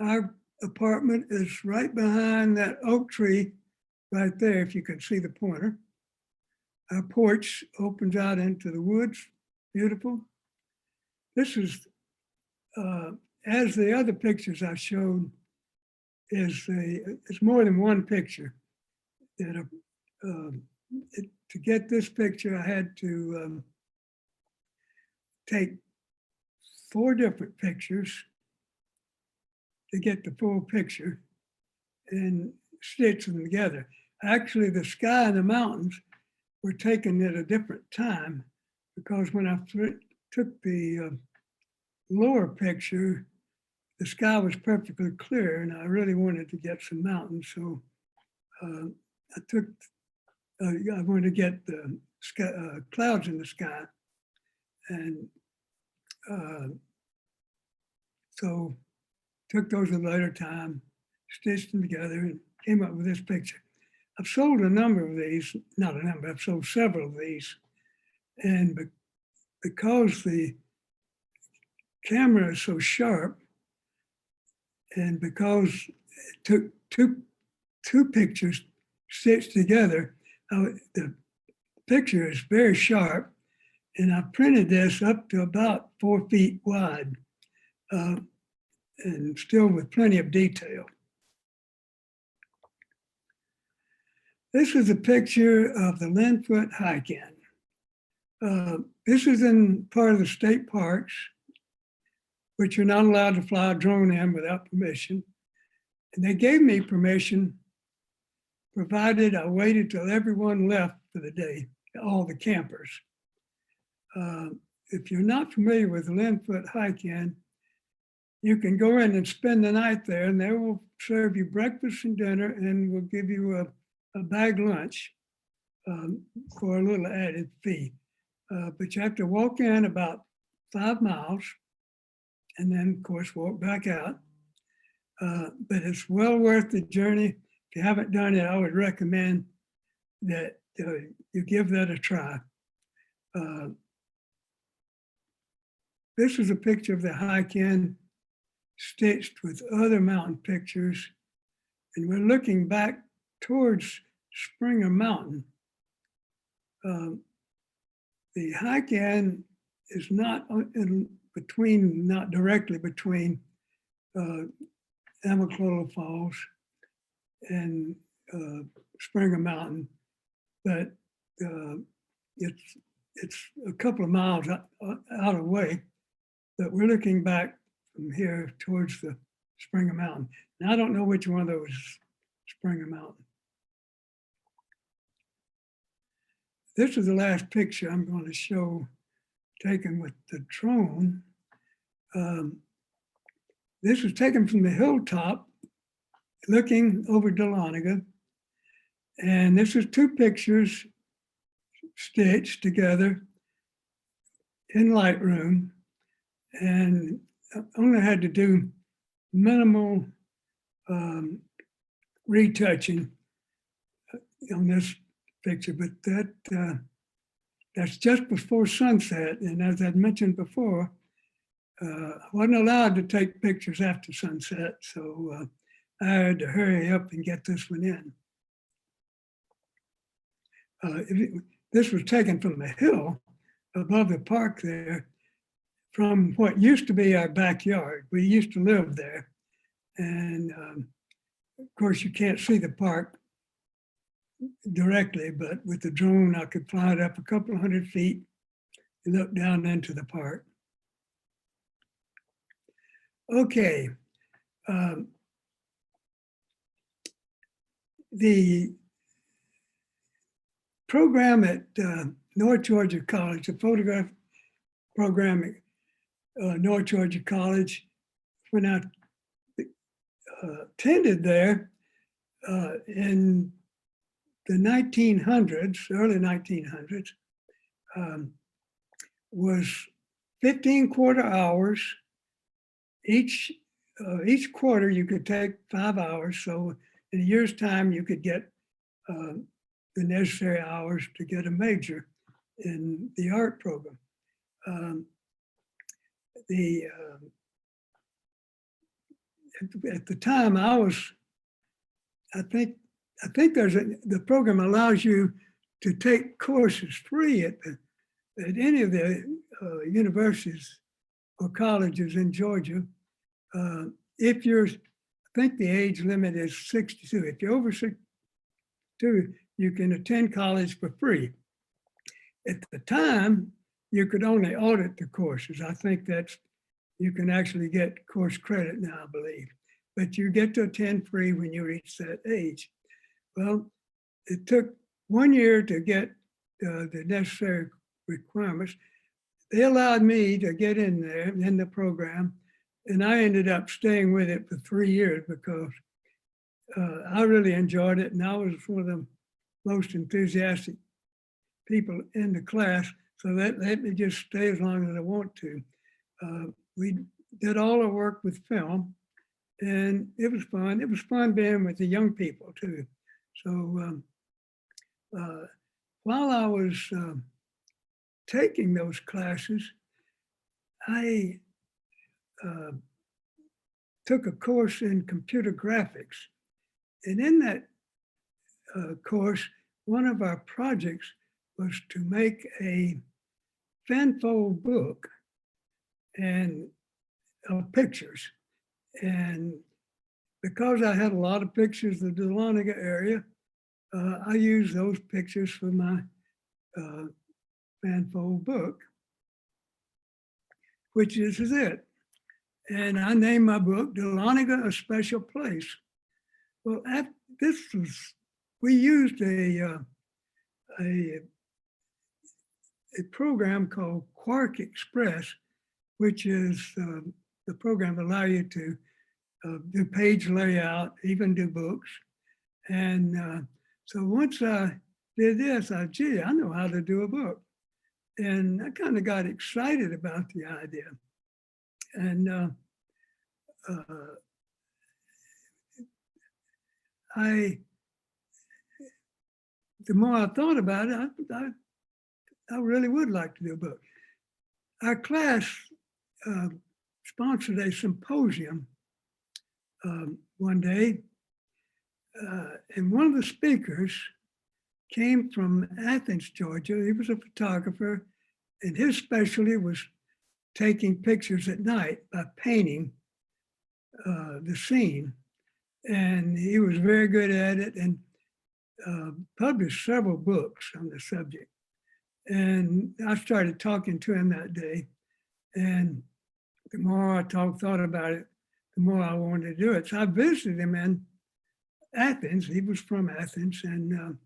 Our apartment is right behind that oak tree right there, if you can see the pointer. Our porch opens out into the woods, beautiful. This is, as the other pictures I showed, it's more than one picture. To get this picture, I had to take 4 different pictures to get the full picture and stitch them together. Actually, the sky and the mountains were taken at a different time, because when I took the lower picture, the sky was perfectly clear and I really wanted to get some mountains. So I wanted to get the sky, clouds in the sky. And so took those at a later time, stitched them together and came up with this picture. I've sold a number of these, not a number, I've sold several of these. And because the camera is so sharp, and because it took two pictures stitched together, the picture is very sharp. And I printed this up to about 4 feet wide, and still with plenty of detail. This is a picture of the Linfoot hike-in. This is in part of the state parks, which you're not allowed to fly a drone in without permission. And they gave me permission, provided I waited till everyone left for the day, all the campers. If you're not familiar with the Linfoot hike-in, you can go in and spend the night there, and they will serve you breakfast and dinner, and will give you a bag lunch for a little added fee. But you have to walk in about 5 miles, and then of course walk back out. But it's well worth the journey. If you haven't done it, I would recommend that you give that a try. This is a picture of the hike-in stitched with other mountain pictures. And we're looking back towards Springer Mountain. The hike-in is not not directly between Amiclola Falls and Springer Mountain, but it's a couple of miles out of way. But we're looking back from here towards the Springer Mountain. Now I don't know which one of those is Springer Mountain. This is the last picture I'm going to show, taken with the drone. This was taken from the hilltop, looking over Dahlonega. And this is 2 pictures stitched together in Lightroom. And I only had to do minimal retouching on this picture, but that's just before sunset. And as I'd mentioned before, I wasn't allowed to take pictures after sunset, so I had to hurry up and get this one in. This was taken from the hill above the park there, from what used to be our backyard. We used to live there. And of course, you can't see the park directly, but with the drone, I could fly it up a couple of 100 feet and look down into the park. Okay. The program at North Georgia College, the photograph program at North Georgia College, when I attended there in the 1900s, early 1900s, was 15 quarter hours. Each quarter you could take 5 hours. So in a year's time, you could get the necessary hours to get a major in the art program. At the time I think the program allows you to take courses free at any of the universities or colleges in Georgia. If you're, I think the age limit is 62. If you're over 62, you can attend college for free. At the time, you could only audit the courses. I think you can actually get course credit now, I believe, but you get to attend free when you reach that age. Well, it took 1 year to get the necessary requirements. They allowed me to get in there in the program, and I ended up staying with it for 3 years because I really enjoyed it, and I was one of the most enthusiastic people in the class, so that let me just stay as long as I want to. We did all our work with film, and it was fun. It was fun being with the young people too. So while I was taking those classes, I took a course in computer graphics. And in that course, one of our projects was to make a fanfold book and of pictures. And because I had a lot of pictures of the Dahlonega area, I used those pictures for my fanfold book, which is it. And I named my book Dahlonega, A Special Place. Well, we used a program called Quark Express, which is the program that allows you to do page layout, even do books. And so once I did this, I know how to do a book. And I kind of got excited about the idea. And the more I thought about it, I really would like to do a book. Our class sponsored a symposium one day, and one of the speakers came from Athens, Georgia. He was a photographer, and his specialty was taking pictures at night by painting the scene. And he was very good at it and published several books on the subject. And I started talking to him that day. And the more I thought about it, the more I wanted to do it. So I visited him in Athens. He was from Athens. And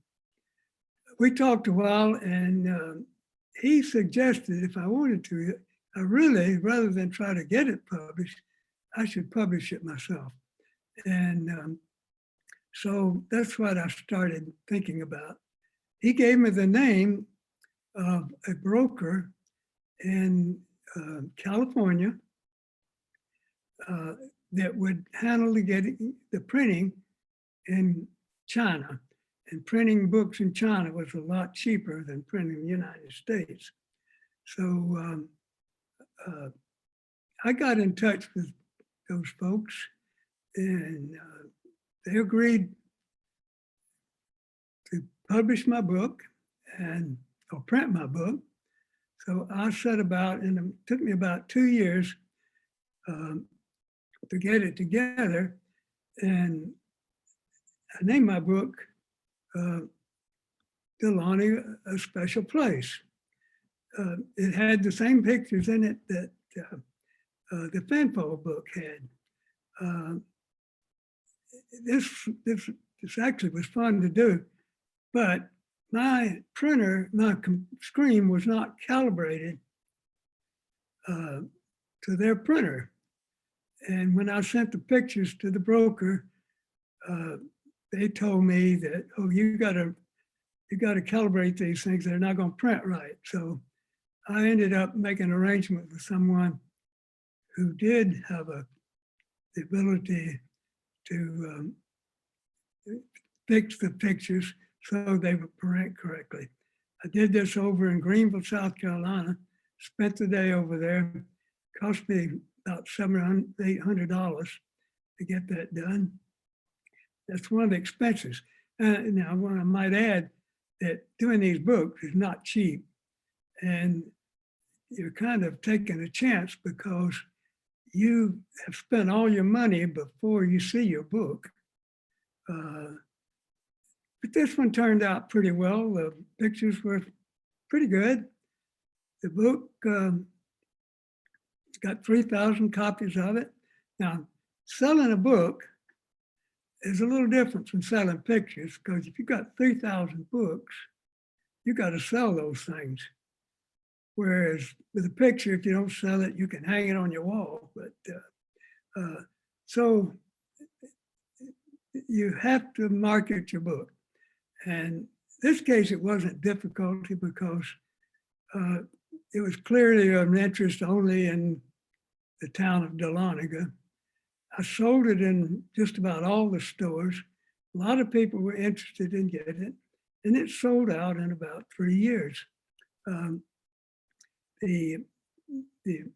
we talked a while, and he suggested if I wanted to, I really, rather than try to get it published, I should publish it myself. And so that's what I started thinking about. He gave me the name of a broker in California that would handle the printing in China. And printing books in China was a lot cheaper than printing in the United States. So I got in touch with those folks, and they agreed to publish my book or print my book. So I set about, and it took me about 2 years to get it together. And I named my book Dahlonega, A Special Place. It had the same pictures in it that the fanfold book had. This actually was fun to do, but my printer, my screen was not calibrated to their printer. And when I sent the pictures to the broker, they told me that, oh, you gotta calibrate these things. They're not gonna print right. So I ended up making an arrangement with someone who did have the ability to fix the pictures so they would print correctly. I did this over in Greenville, South Carolina, spent the day over there. Cost me about $700, $800 to get that done. That's one of the expenses. Now, I might add that doing these books is not cheap. And you're kind of taking a chance because you have spent all your money before you see your book. But this one turned out pretty well. The pictures were pretty good. The book got 3,000 copies of it. Now, selling a book is a little different from selling pictures, because if you've got 3,000 books, you got to sell those things. Whereas with a picture, if you don't sell it, you can hang it on your wall. But so you have to market your book. And in this case, it wasn't difficulty because it was clearly of interest only in the town of Dahlonega. I sold it in just about all the stores. A lot of people were interested in getting it, and it sold out in about 3 years. The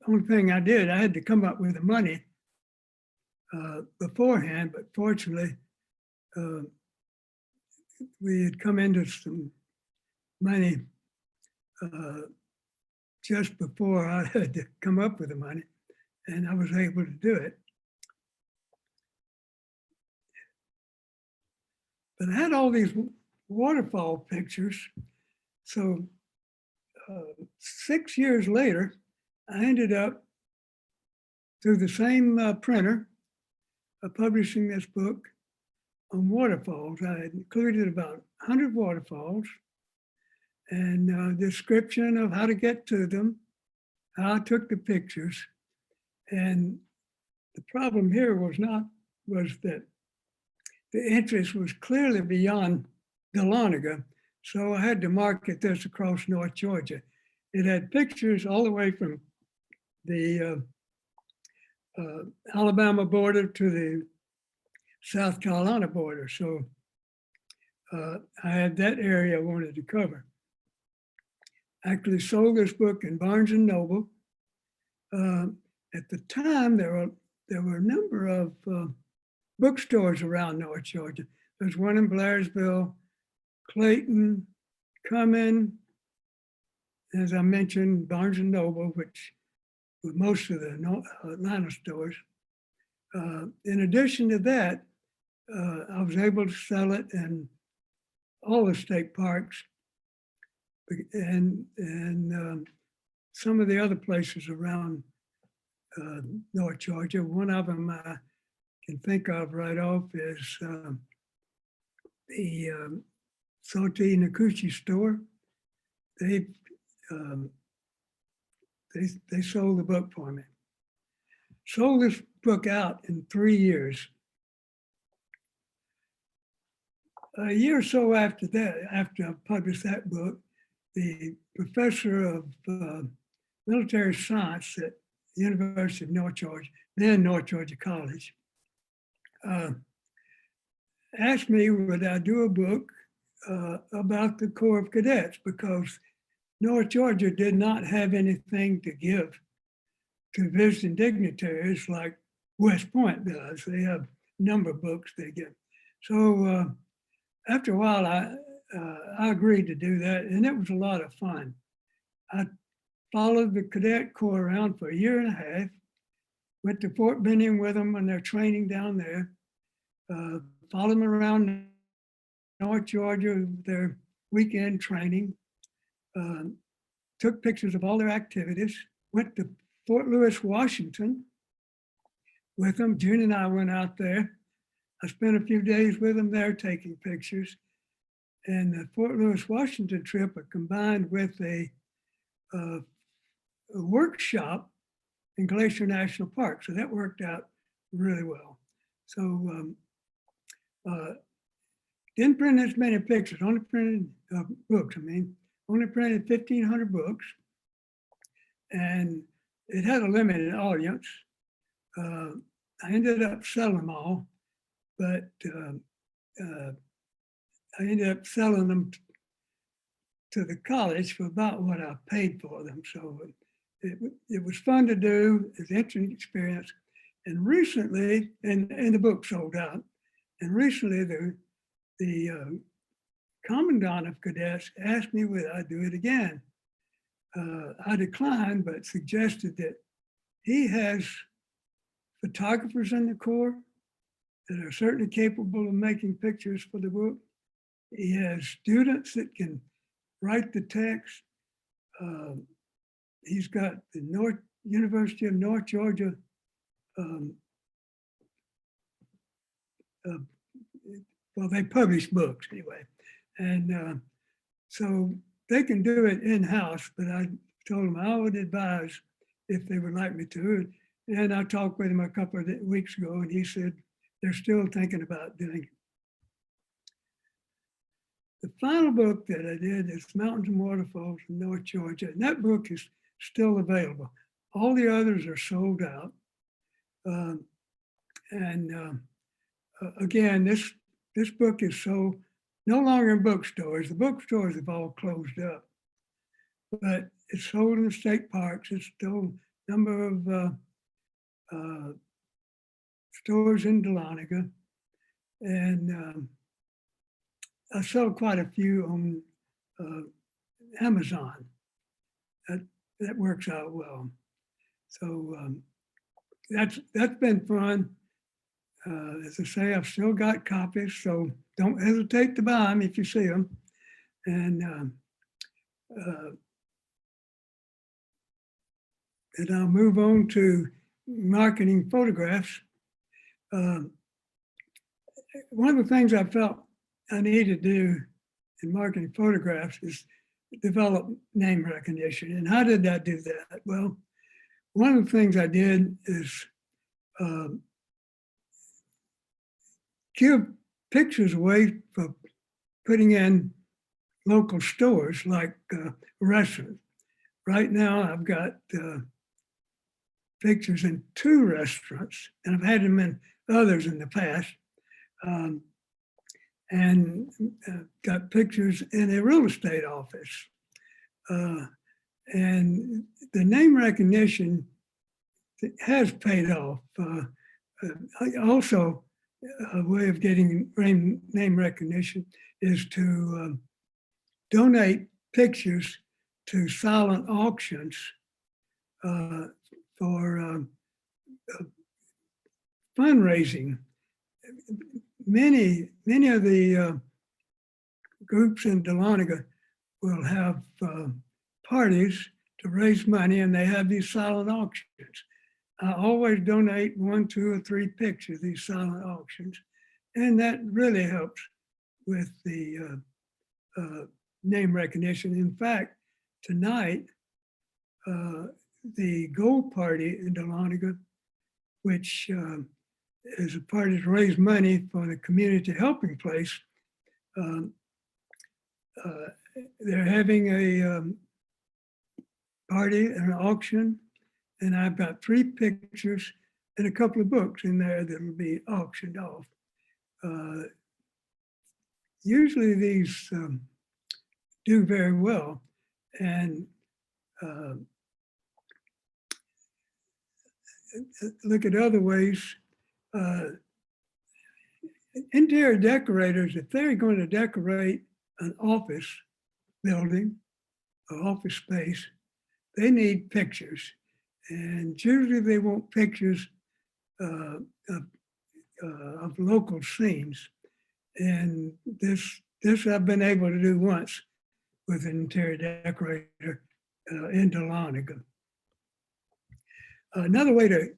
only thing I did, I had to come up with the money beforehand, but fortunately, we had come into some money just before I had to come up with the money, and I was able to do it. But I had all these waterfall pictures. So 6 years later, I ended up through the same printer publishing this book on waterfalls. I had included about 100 waterfalls and a description of how to get to them, how I took the pictures. And the problem here was that the interest was clearly beyond Dahlonega. So I had to market this across North Georgia. It had pictures all the way from the Alabama border to the South Carolina border. So I had that area I wanted to cover. I actually sold this book in Barnes and Noble. At the time, there were a number of bookstores around North Georgia. There's one in Blairsville, Clayton, Cumming, as I mentioned, Barnes and Noble, which with most of the Atlanta stores. In addition to that, I was able to sell it in all the state parks and some of the other places around North Georgia. One of them I can think of right off is the Salty Nakushi store. They sold the book for me. Sold this book out in 3 years. A year or so after that, after I published that book, the professor of military science at the University of North Georgia, then North Georgia College, asked me would I do a book about the Corps of Cadets, because North Georgia did not have anything to give to visiting dignitaries like West Point does. They have a number of books they give. So after a while, I agreed to do that, and it was a lot of fun. I followed the Cadet Corps around for a year and a half, went to Fort Benning with them when they're training down there, followed them around North Georgia, their weekend training, took pictures of all their activities, went to Fort Lewis, Washington with them. June and I went out there. I spent a few days with them there taking pictures. And the Fort Lewis, Washington trip I combined with a workshop in Glacier National Park. So that worked out really well. So didn't print as many pictures, only printed books. Only printed 1,500 books. And it had a limited audience. I ended up selling them all, but I ended up selling them to the college for about what I paid for them. So it was fun to do. It's an interesting experience. And recently, and the book sold out. And recently, the commandant of cadets asked me would I do it again. I declined, but suggested that he has photographers in the Corps that are certainly capable of making pictures for the book. He has students that can write the text. He's got the University of North Georgia well, they publish books anyway. And so they can do it in-house, but I told them I would advise if they would like me to. And I talked with him a couple of weeks ago, and he said they're still thinking about doing it. The final book that I did is Mountains and Waterfalls in North Georgia, and that book is still available. All the others are sold out. Again, this book is sold no longer in bookstores. The bookstores have all closed up, but it's sold in the state parks. It's still a number of stores in Dahlonega, and I sell quite a few on Amazon. That works out well. So that's been fun. As I say, I've still got copies, so don't hesitate to buy them if you see them. And I'll move on to marketing photographs. One of the things I felt I need to do in marketing photographs is develop name recognition. And how did I do that? Well, one of the things I did is give pictures away for putting in local stores like restaurants. Right now, I've got pictures in 2 restaurants, and I've had them in others in the past. And got pictures in a real estate office. And the name recognition has paid off. Also, a way of getting name recognition is to donate pictures to silent auctions for fundraising. Many of the groups in Dahlonega will have parties to raise money, and they have these silent auctions. I always donate 1, 2, or 3 pictures of these silent auctions, and that really helps with the name recognition. In fact, tonight, the Gold Party in Dahlonega, which is a party to raise money for the community helping place, they're having a party, an auction, and I've got 3 pictures and a couple of books in there that will be auctioned off. Usually these do very well, and look at other ways. Interior decorators, if they're going to decorate an office building or office space, they need pictures. And usually they want pictures of local scenes. And this I've been able to do once with an interior decorator in Dahlonega. Another way to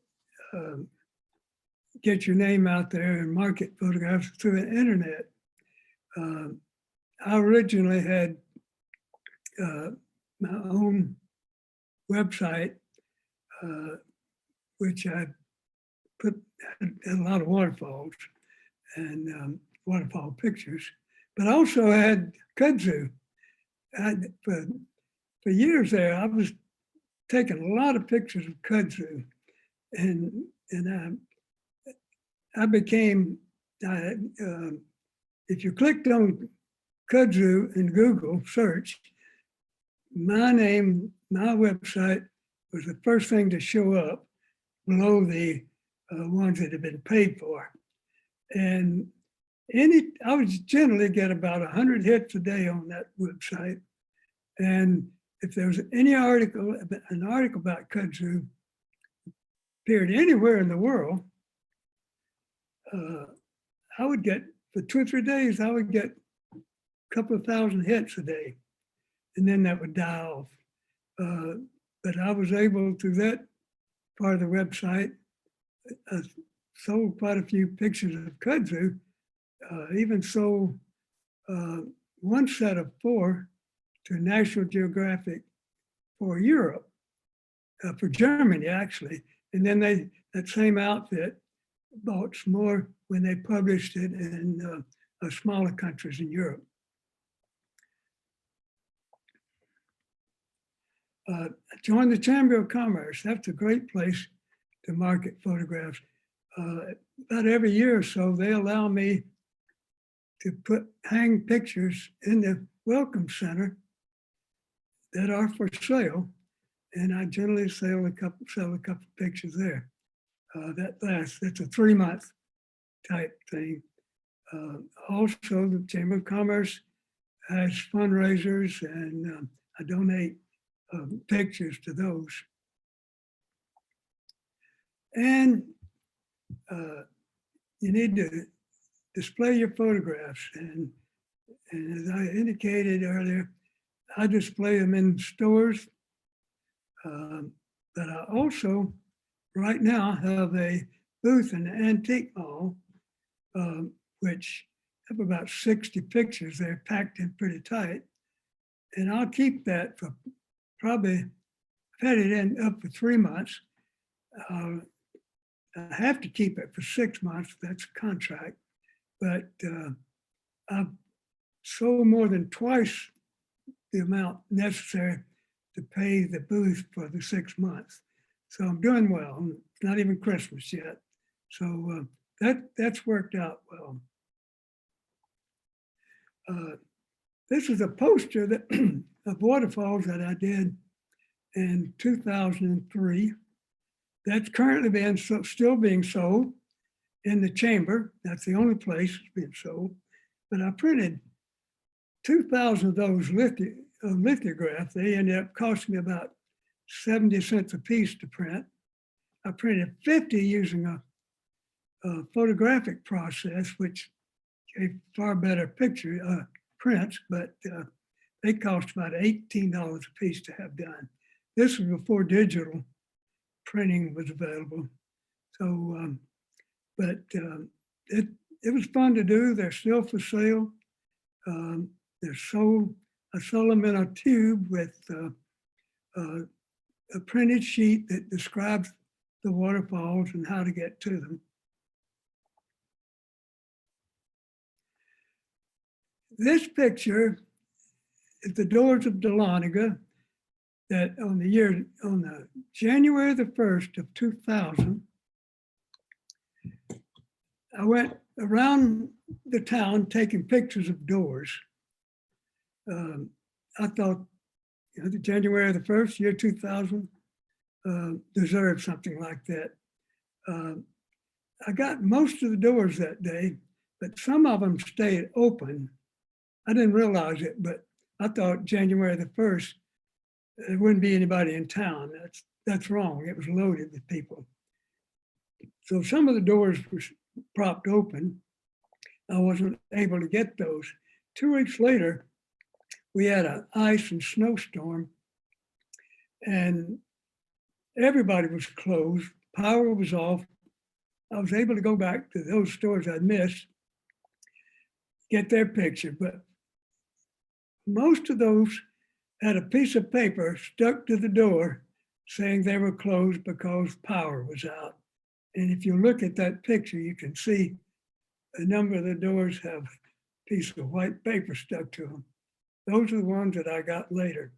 get your name out there and market photographs through the internet. I originally had my own website, which I put a lot of waterfalls and waterfall pictures, but also I had kudzu. For years there, I was taking a lot of pictures of kudzu, and I became, if you clicked on kudzu in Google search, my name, my website was the first thing to show up below the ones that have been paid for. And I would generally get about 100 hits a day on that website. And if there was any article, an article about kudzu appeared anywhere in the world, I would get, for 2 or 3 days, I would get a couple of thousand hits a day. And then that would die off. But I was able, through that part of the website, sold quite a few pictures of kudzu, even sold one set of 4 to National Geographic for Europe, for Germany actually. And then that same outfit bought some more when they published it in smaller countries in Europe. Join the Chamber of Commerce. That's a great place to market photographs. About every year or so, they allow me to hang pictures in the Welcome Center that are for sale. And I generally sell a couple pictures there. That's a 3-month type thing. Also, the Chamber of Commerce has fundraisers, and I donate pictures to those. And you need to display your photographs. And as I indicated earlier, I display them in stores. But I also, right now, have a booth in the Antique Mall, which have about 60 pictures. They're packed in pretty tight. And I'll keep that for probably, I've had it in up for 3 months. I have to keep it for 6 months. That's a contract. But I've sold more than twice the amount necessary to pay the booth for the 6 months. So I'm doing well. It's not even Christmas yet. So that's worked out well. This is a poster of Waterfalls that I did in 2003. That's currently still being sold in the chamber. That's the only place it's being sold. But I printed 2,000 of those lithographs. They ended up costing me about 70 cents a piece to print. I printed 50 using a photographic process, which gave far better prints, but they cost about $18 a piece to have done. This was before digital printing was available. So, it was fun to do. They're still for sale. They're sold. I sold them in a tube with a printed sheet that describes the waterfalls and how to get to them. This picture is the doors of Dahlonega that on the January the 1st of 2000, I went around the town taking pictures of doors. I thought, the January the 1st, year 2000, deserved something like that. I got most of the doors that day, but some of them stayed open. I didn't realize it, but I thought January the 1st, there wouldn't be anybody in town. That's wrong. It was loaded with people. So some of the doors were propped open. I wasn't able to get those. 2 weeks later, we had an ice and snowstorm, and everybody was closed. Power was off. I was able to go back to those stores I'd missed, get their picture, but most of those had a piece of paper stuck to the door saying they were closed because power was out. And if you look at that picture, you can see a number of the doors have a piece of white paper stuck to them. Those are the ones that I got later.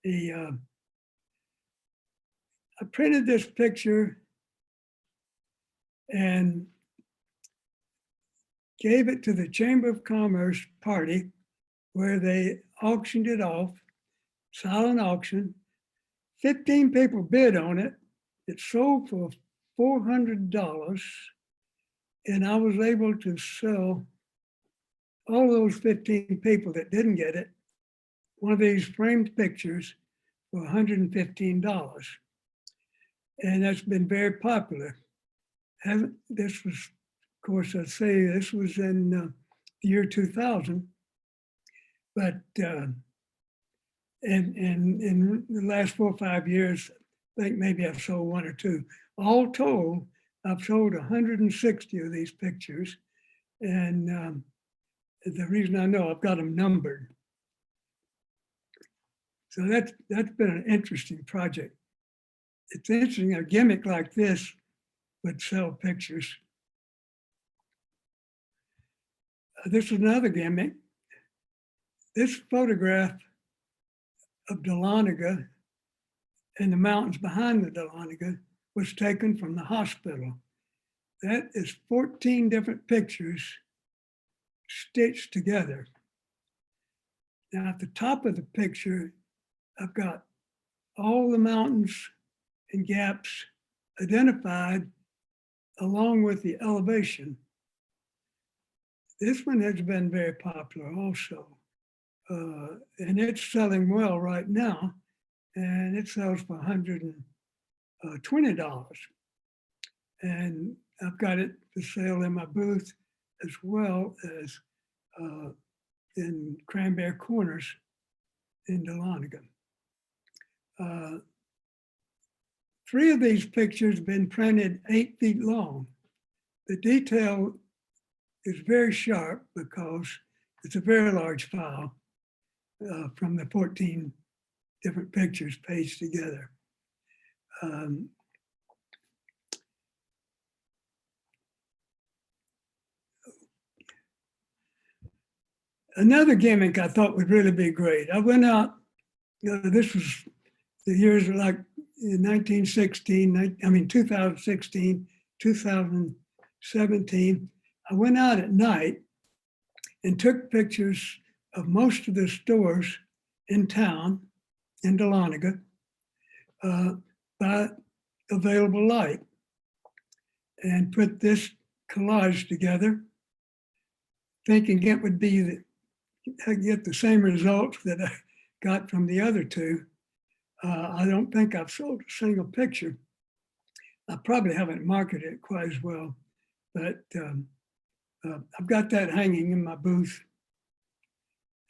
I printed this picture and gave it to the Chamber of Commerce party where they auctioned it off, silent auction. 15 people bid on it. It sold for $400, and I was able to sell all those 15 people that didn't get it one of these framed pictures for $115. And that's been very popular. This was, of course, I say this was in the year 2000, but in the last 4 or 5 years, I think maybe I've sold one or two. All told, I've sold 160 of these pictures. And the reason I know, I've got them numbered. So that's been an interesting project. It's interesting, a gimmick like this would sell pictures. This is another gimmick. This photograph of Dahlonega and the mountains behind the Dahlonega was taken from the hospital. That is 14 different pictures stitched together. Now at the top of the picture, I've got all the mountains and gaps identified along with the elevation. This one has been very popular also. And it's selling well right now, and it sells for $120. And I've got it for sale in my booth as well as in Cranberry Corners in Dahlonega. 3 of these pictures have been printed 8 feet long. The detail is very sharp because it's a very large file from the 14 different pictures paged together. Another gimmick I thought would really be great. I went out, this was the years like in 2016, 2017. I went out at night and took pictures of most of the stores in town, in Dahlonega, by available light, and put this collage together, thinking it would be get the same results that I got from the other 2. I don't think I've sold a single picture. I probably haven't marketed it quite as well, but I've got that hanging in my booth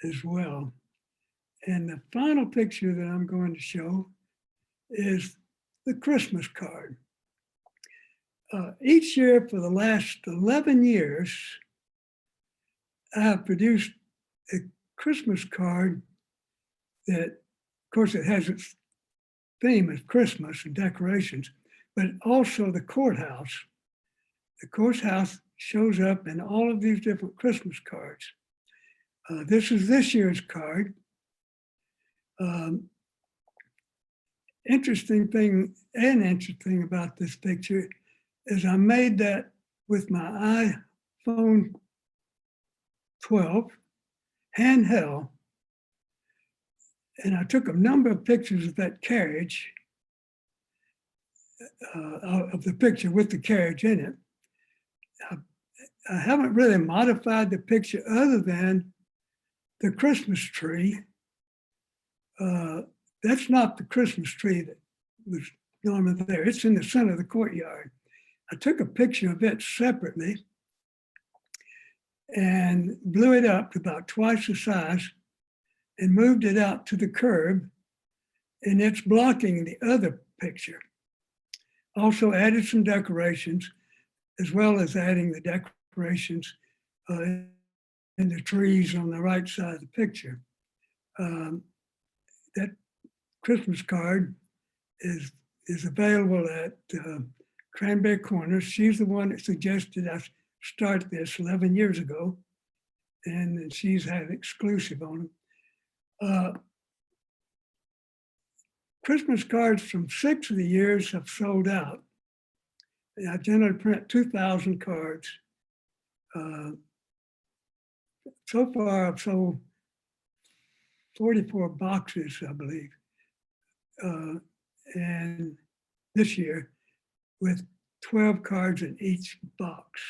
as well. And the final picture that I'm going to show is the Christmas card. Each year for the last 11 years, I have produced a Christmas card that, of course, it has its theme of Christmas and decorations, but also the courthouse. The courthouse shows up in all of these different Christmas cards. This is this year's card. Interesting thing about this picture is I made that with my iPhone 12 handheld, and I took a number of pictures of that carriage, of the picture with the carriage in it. I haven't really modified the picture other than the Christmas tree. That's not the Christmas tree that was normally there. It's in the center of the courtyard. I took a picture of it separately and blew it up to about twice the size and moved it out to the curb, and it's blocking the other picture. Also added some decorations, as well as adding the decorations in the trees on the right side of the picture. That Christmas card is available at Cranberry Corners. She's the one that suggested I start this 11 years ago, and she's had exclusive on them. Christmas cards from 6 of the years have sold out. I generally print 2,000 cards. So far, I've sold 44 boxes, I believe. And this year with 12 cards in each box.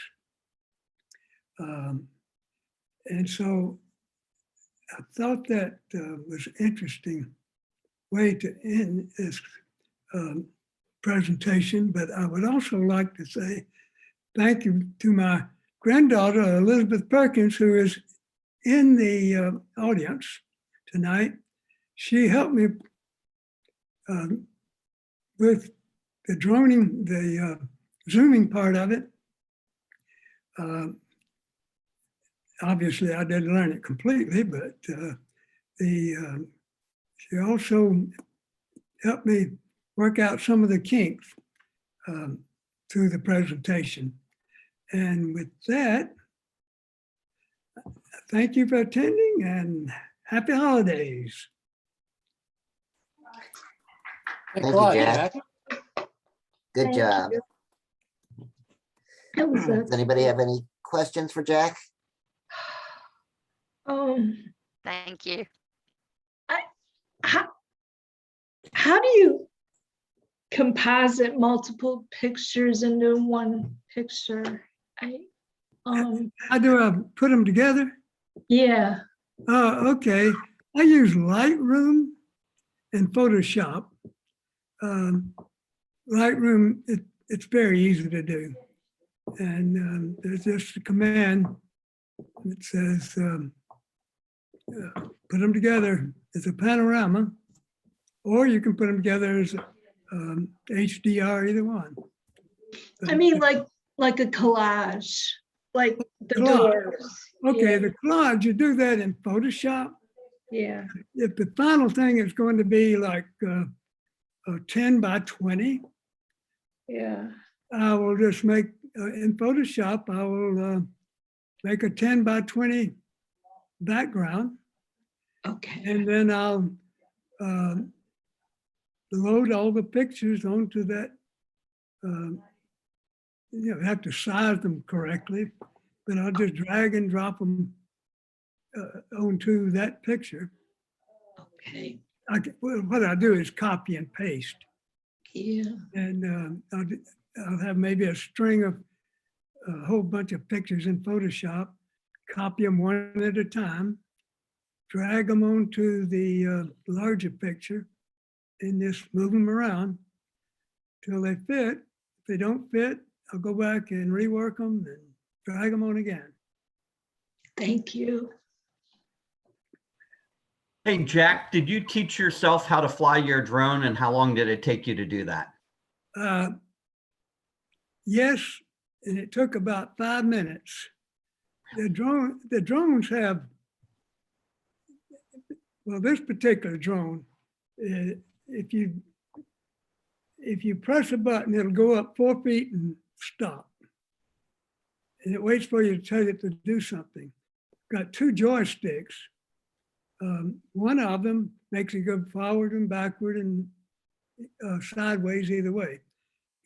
And so I thought that was an interesting way to end this presentation, but I would also like to say thank you to my granddaughter, Elizabeth Perkins, who is in the audience tonight. She helped me with the droning, the zooming part of it. Obviously, I didn't learn it completely, but she also helped me work out some of the kinks through the presentation. And with that, thank you for attending and happy holidays.
Thanks a
Thank you,
lot,
Jack.
Jack.
Good
Thank
job.
you. That was
Does anybody have any questions for Jack?
Thank you.
how do you composite multiple pictures into one picture?
How do I put them together?
Yeah.
Okay. I use Lightroom and Photoshop. Lightroom, it's very easy to do. And there's just a command that says, put them together as a panorama, or you can put them together as HDR, either one.
I mean, like a collage, like the
Collage.
doors.
Okay,
Yeah.
the collage, you do that in Photoshop.
Yeah.
If the final thing is going to be like 10 by 20,
Yeah.
I will just make, in Photoshop, I will make a 10 by 20 background.
Okay.
And then I'll load all the pictures onto that. You know, have to size them correctly, but I'll just drag and drop them onto that picture.
Okay.
What I do is copy and paste.
Yeah.
And I'll have maybe a string of a whole bunch of pictures in Photoshop, copy them one at a time, drag them onto the larger picture, and just move them around till they fit. If they don't fit, I'll go back and rework them and drag them on again.
Thank you.
Hey, Jack, did you teach yourself how to fly your drone and how long did it take you to do that?
Yes, and it took about 5 minutes. The drones have, well, this particular drone, if you press a button, it'll go up 4 feet and stop. And it waits for you to tell it to do something. Got 2 joysticks. One of them makes it go forward and backward and sideways either way.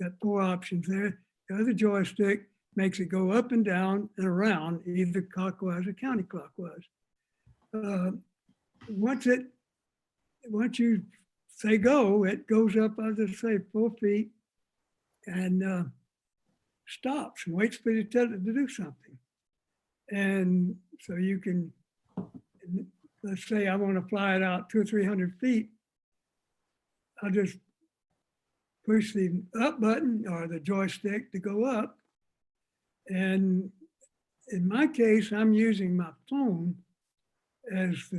Got 4 options there. The other joystick makes it go up and down and around, either clockwise or counterclockwise. Once you say go, it goes up, I'll just say 4 feet and stops and waits for you to tell it to do something. And so you can, let's say I want to fly it out 200 or 300 feet. I'll just push the up button or the joystick to go up. And in my case, I'm using my phone as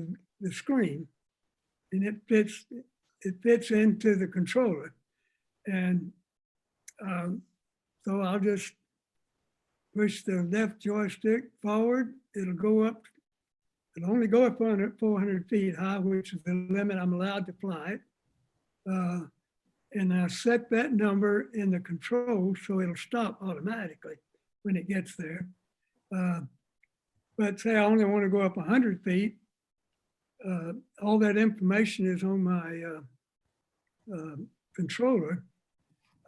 the screen, and it fits into the controller. And so I'll just push the left joystick forward. It'll go up. It'll only go up 400 feet high, which is the limit I'm allowed to fly it. And I set that number in the control so it'll stop automatically when it gets there. But say I only want to go up 100 feet, all that information is on my controller.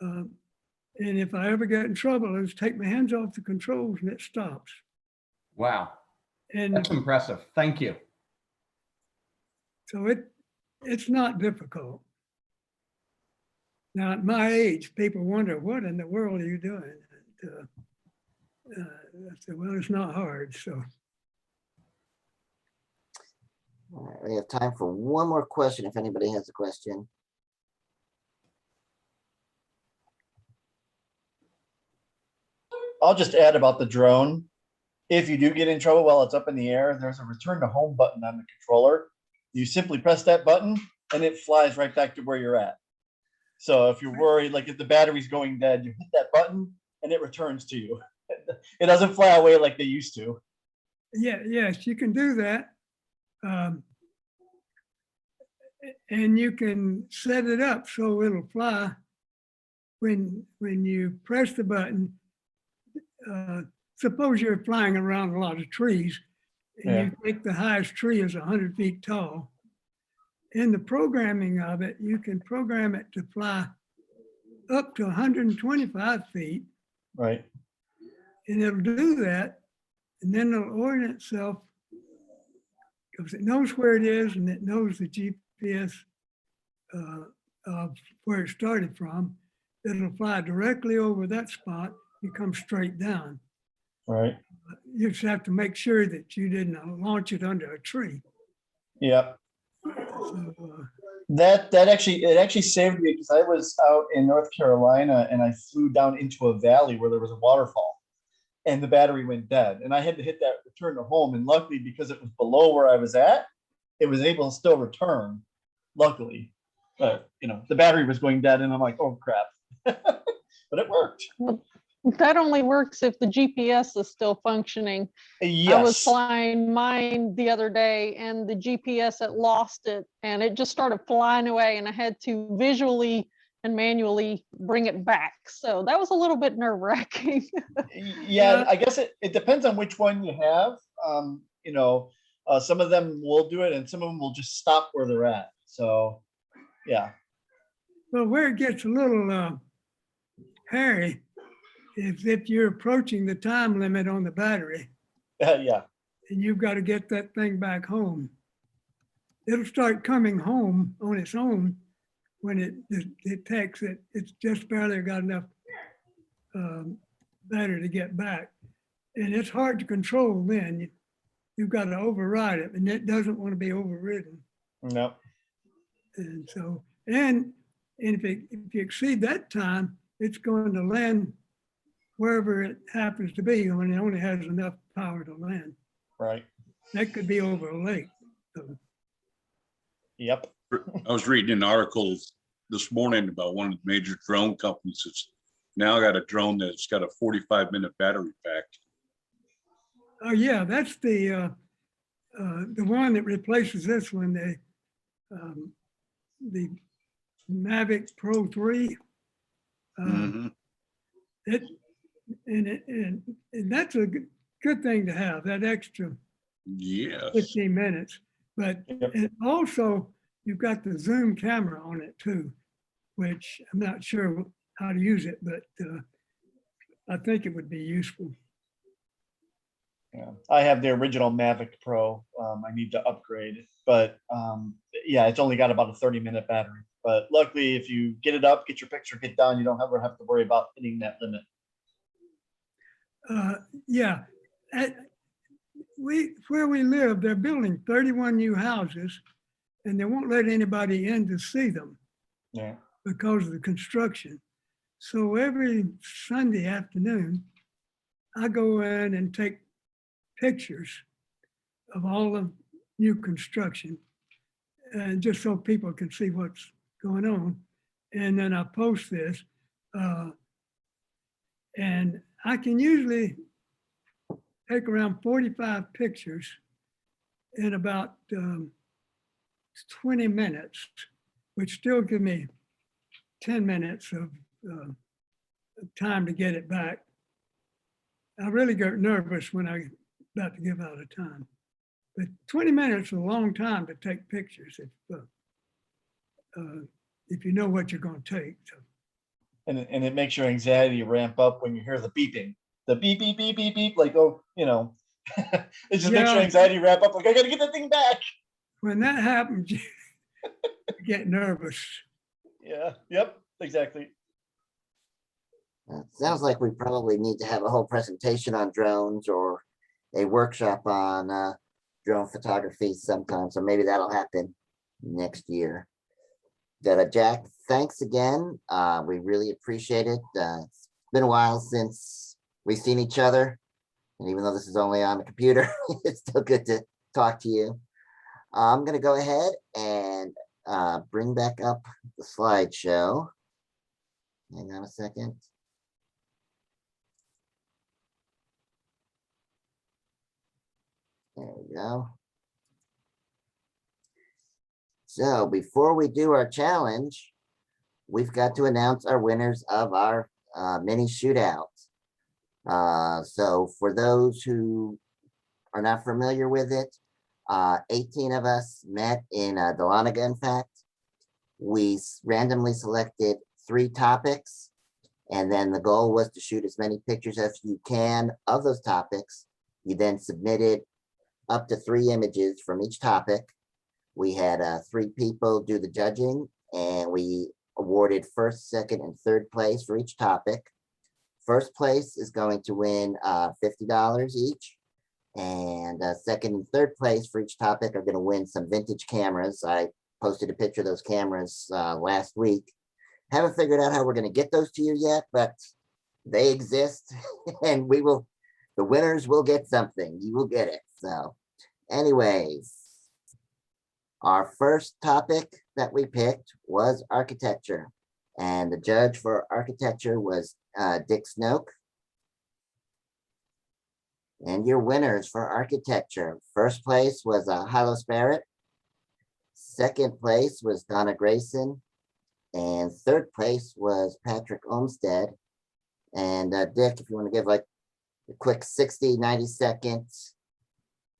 And if I ever get in trouble, I just take my hands off the controls and it stops.
Wow,
And
that's impressive. Thank you.
So it's not difficult. Now, at my age, people wonder, what in the world are you doing? I said, well, it's not hard. So
All right, we have time for one more question if anybody has a question.
I'll just add about the drone. If you do get in trouble while it's up in the air, there's a return to home button on the controller. You simply press that button and it flies right back to where you're at. So if you're worried, like if the battery's going dead, you hit that button and it returns to you. It doesn't fly away like they used to.
yeah, yes, you can do that. And you can set it up so it'll fly when you press the button. Suppose you're flying around a lot of trees and you think the highest tree is 100 feet tall. In the programming of it, you can program it to fly up to 125 feet.
Right.
And it'll do that. And then it'll orient itself because it knows where it is and it knows the GPS of where it started from. It'll fly directly over that spot and come straight down.
Right.
You just have to make sure that you didn't launch it under a tree.
Yep.
So,
That actually saved me because I was out in North Carolina and I flew down into a valley where there was a waterfall and the battery went dead. And I had to hit that return to home. And luckily, because it was below where I was at, it was able to still return, luckily. But, the battery was going dead and I'm like, oh, crap. But it worked.
Well, that only works if the GPS is still functioning.
Yes.
I was flying mine the other day and the GPS had lost it and it just started flying away and I had to visually and manually bring it back. So that was a little bit nerve-wracking.
Yeah, I guess it depends on which one you have. Some of them will do it and some of them will just stop where they're at. So, yeah.
well, where it gets a little hairy is if you're approaching the time limit on the battery.
Yeah.
And you've got to get that thing back home. It'll start coming home on its own when it detects that it's just barely got enough battery to get back. And it's hard to control then. You've got to override it and it doesn't want to be overridden.
No.
And so, and if you exceed that time, it's going to land wherever it happens to be when it only has enough power to land.
Right.
That could be over a lake. So,
yep.
I was reading an article this morning about one of the major drone companies that's now got a drone that's got a 45-minute battery pack.
oh yeah, that's the one that replaces this one, the Mavic Pro 3. And that's a good thing to have, that extra
Yes.
15 minutes. But it also, you've got the zoom camera on it too, which I'm not sure how to use it, but I think it would be useful.
Yeah, I have the original Mavic Pro. I need to upgrade, but yeah, it's only got about a 30-minute battery. But luckily, if you get it up, get your picture, get down, you don't ever have to worry about hitting that limit.
Yeah, where we live, they're building 31 new houses, and they won't let anybody in to see them.
Yeah.
Because of the construction. So every Sunday afternoon, I go in and take pictures of all the new construction, and just so people can see what's going on. And then I post this, and I can usually take around 45 pictures in about 20 minutes, which still give me 10 minutes of time to get it back. I really got nervous when I about to give out a time. But 20 minutes is a long time to take pictures if you know what you're going to take. So.
And it makes your anxiety ramp up when you hear the beeping, the beep, beep, beep, beep, beep, like, oh, it just makes your anxiety ramp up, like, I got to get that thing back.
when that happens, you get nervous.
Yeah, yep, exactly.
Sounds like we probably need to have a whole presentation on drones or a workshop on drone photography sometime. So maybe that'll happen next year. But Jack, thanks again. We really appreciate it. It's been a while since we've seen each other. And even though this is only on the computer, it's still good to talk to you. I'm going to go ahead and bring back up the slideshow. Hang on a second. There we go. So before we do our challenge, we've got to announce our winners of our mini shootout. So for those who are not familiar with it, 18 of us met in Dahlonega, in fact. We randomly selected 3 topics, and then the goal was to shoot as many pictures as you can of those topics. You then submitted up to 3 images from each topic. We had 3 people do the judging, and we awarded first, second, and third place for each topic. First place is going to win $50 each. And second and third place for each topic are going to win some vintage cameras. I posted a picture of those cameras last week. Haven't figured out how we're going to get those to you yet, but they exist and the winners will get something. You will get it. So anyways, our first topic that we picked was architecture, and the judge for architecture was Dick Snoke. And your winners for architecture, first place was Hilo Sparrett. Second place was Donna Grayson. And third place was Patrick Olmsted. And Dick, if you want to give like a quick 60, 90 seconds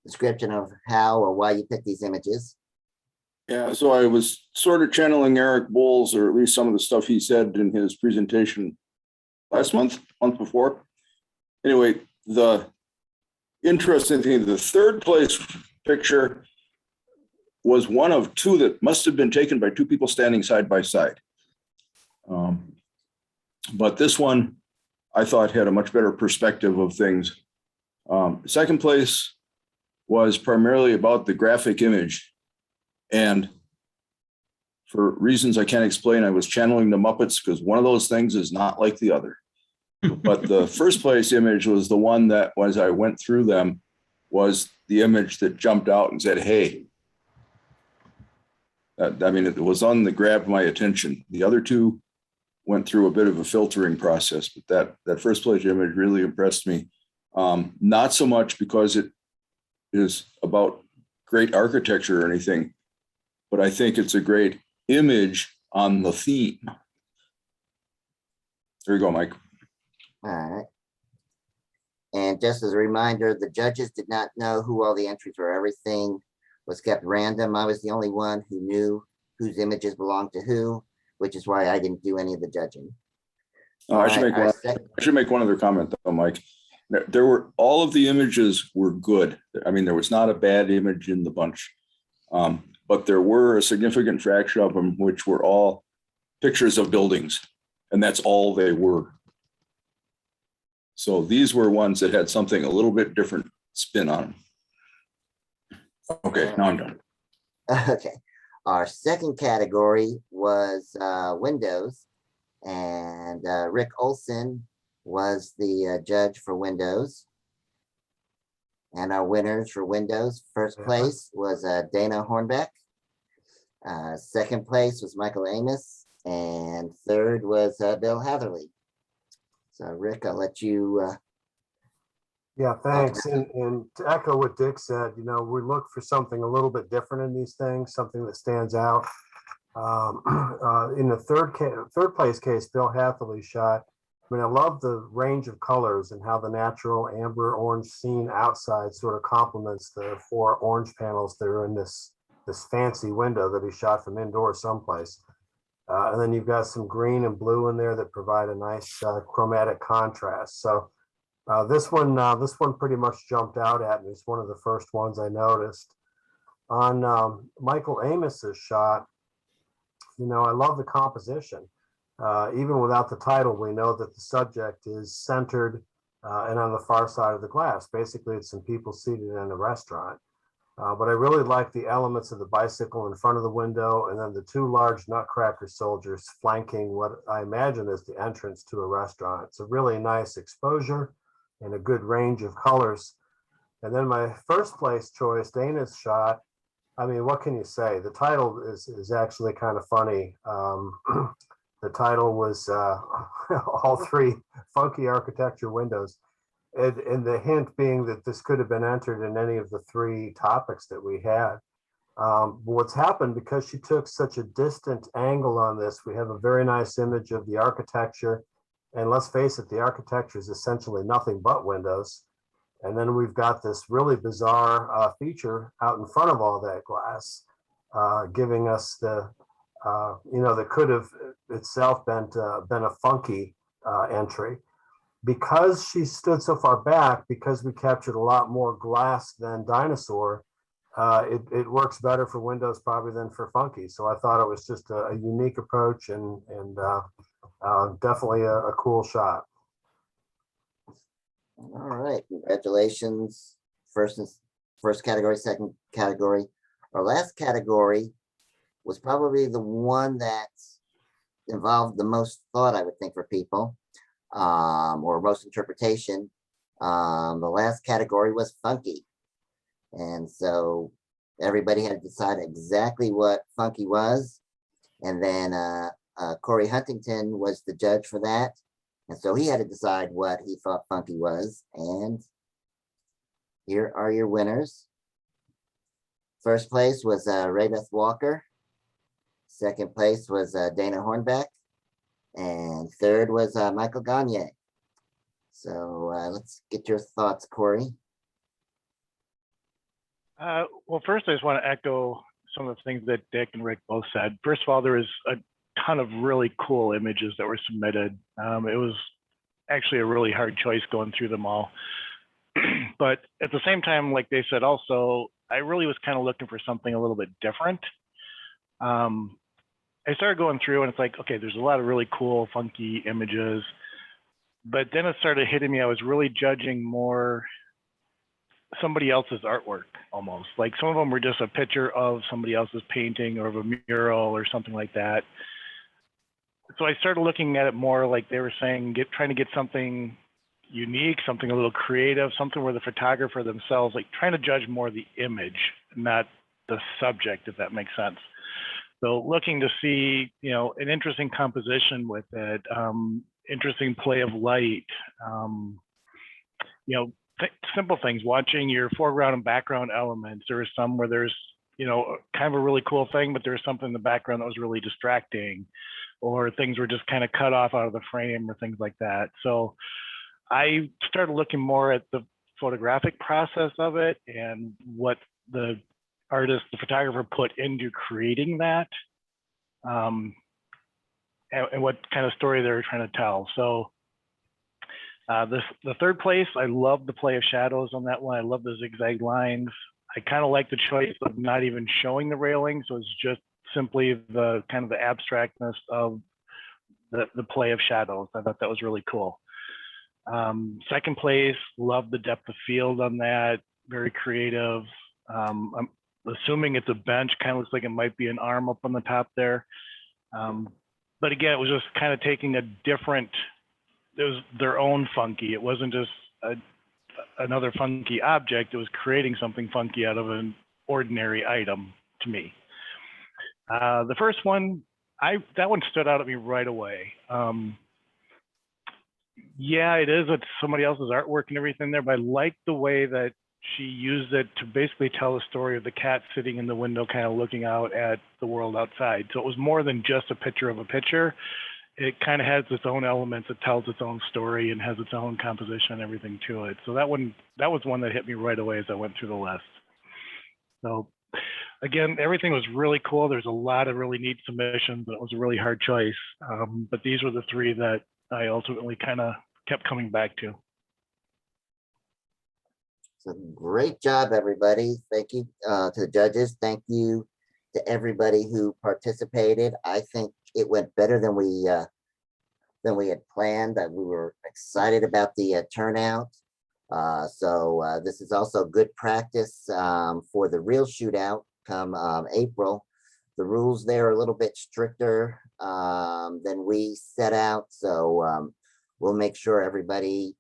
description of how or why you picked these images.
Yeah, so I was sort of channeling Eric Bowles, or at least some of the stuff he said in his presentation last month before. Anyway, the interesting thing, the third place picture was one of 2 that must have been taken by 2 people standing side by side. But this one, I thought, had a much better perspective of things. Second place was primarily about the graphic image. And for reasons I can't explain, I was channeling the Muppets because one of those things is not like the other. But the first place image was the one that, as I went through them, was the image that jumped out and said, hey. I mean, it was on the grab my attention. The other 2 went through a bit of a filtering process, but that first place image really impressed me. Not so much because it is about great architecture or anything, but I think it's a great image on the theme. There you go, Mike.
All right. And just as a reminder, the judges did not know who all the entries were. Everything was kept random. I was the only one who knew whose images belonged to who, which is why I didn't do any of the judging.
I should make one other comment though, Mike. All of the images were good. I mean, there was not a bad image in the bunch, but there were a significant fraction of them which were all pictures of buildings, and that's all they were. So these were ones that had something a little bit different spin on them. Okay, now I'm done.
Okay. Our second category was Windows, and Rick Olson was the judge for Windows. And our winners for Windows, first place was Dana Hornbeck. Second place was Michael Amos, and third was Bill Hatherley. So Rick, I'll let you.
Yeah, thanks. And to echo what Dick said, you know, we look for something a little bit different in these things, something that stands out. In the third place case, Bill Hatherley shot. I mean, I love the range of colors and how the natural amber orange scene outside sort of complements the 4 orange panels that are in this fancy window that he shot from indoors someplace. And then you've got some green and blue in there that provide a nice chromatic contrast. So this one pretty much jumped out at me. It's one of the first ones I noticed. On Michael Amos's shot, you know, I love the composition. Even without the title, we know that the subject is centered and on the far side of the glass. Basically, it's some people seated in a restaurant. But I really like the elements of the bicycle in front of the window, and then the two large nutcracker soldiers flanking what I imagine is the entrance to a restaurant. It's a really nice exposure and a good range of colors. And then my first place choice, Dana's shot, I mean, what can you say? The title is actually kind of funny. The title was all three funky architecture windows. And the hint being that this could have been entered in any of the three topics that we had. But what's happened, because she took such a distant angle on this, we have a very nice image of the architecture. And let's face it, the architecture is essentially nothing but windows. And then we've got this really bizarre feature out in front of all that glass, giving us the, you know, that could have itself been a funky entry. Because she stood so far back, because we captured a lot more glass than dinosaur, it works better for windows probably than for funky. So I thought it was just a unique approach and definitely a cool shot.
All right, congratulations. First category, second category. Our last category was probably the one that involved the most thought, I would think, for people, or most interpretation. The last category was funky. And so everybody had to decide exactly what funky was. And then Corey Huntington was the judge for that. And so he had to decide what he thought funky was. And here are your winners. First place was Raybeth Walker. Second place was Dana Hornbeck. And third was Michael Gagne. So let's get your thoughts, Corey.
Well, first, I just want to echo some of the things that Dick and Rick both said. First of all, there was a ton of really cool images that were submitted. It was actually a really hard choice going through them all. But at the same time, like they said also, I really was kind of looking for something a little bit different. I started going through and it's like, okay, there's a lot of really cool, funky images. But then it started hitting me, I was really judging more somebody else's artwork almost. Like some of them were just a picture of somebody else's painting or of a mural or something like that. So I started looking at it more like they were saying, trying to get something unique, something a little creative, something where the photographer themselves, like trying to judge more the image, not the subject, if that makes sense. So looking to see, you know, an interesting composition with it, interesting play of light, you know, simple things, watching your foreground and background elements. There are some where there's, you know, kind of a really cool thing, but there's something in the background that was really distracting, or things were just kind of cut off out of the frame or things like that. So I started looking more at the photographic process of it and what the artist, the photographer put into creating that, and what kind of story they were trying to tell. So the third place, I love the play of shadows on that one. I love the zigzag lines. I kind of like the choice of not even showing the railing. So it's just simply the kind of the abstractness of the play of shadows. I thought that was really cool. Second place, love the depth of field on that. Very creative. I'm assuming it's a bench, kind of looks like it might be an arm up on the top there. But again, it was just kind of taking a different, it was their own funky. It wasn't just another funky object. It was creating something funky out of an ordinary item to me. The first one, that one stood out at me right away. Yeah, it is. It's somebody else's artwork and everything there, but I like the way that she used it to basically tell the story of the cat sitting in the window, kind of looking out at the world outside. So it was more than just a picture of a picture. It kind of has its own elements. It tells its own story and has its own composition and everything to it. So that was one that hit me right away as I went through the list. So again, everything was really cool. There's a lot of really neat submissions, but it was a really hard choice. But these were the three that I ultimately kind of kept coming back to.
So great job, everybody. Thank you to the judges. Thank you to everybody who participated. I think it went better than we had planned. That we were excited about the turnout. So this is also good practice for the real shootout come April. The rules there are a little bit stricter than we set out. So we'll make sure everybody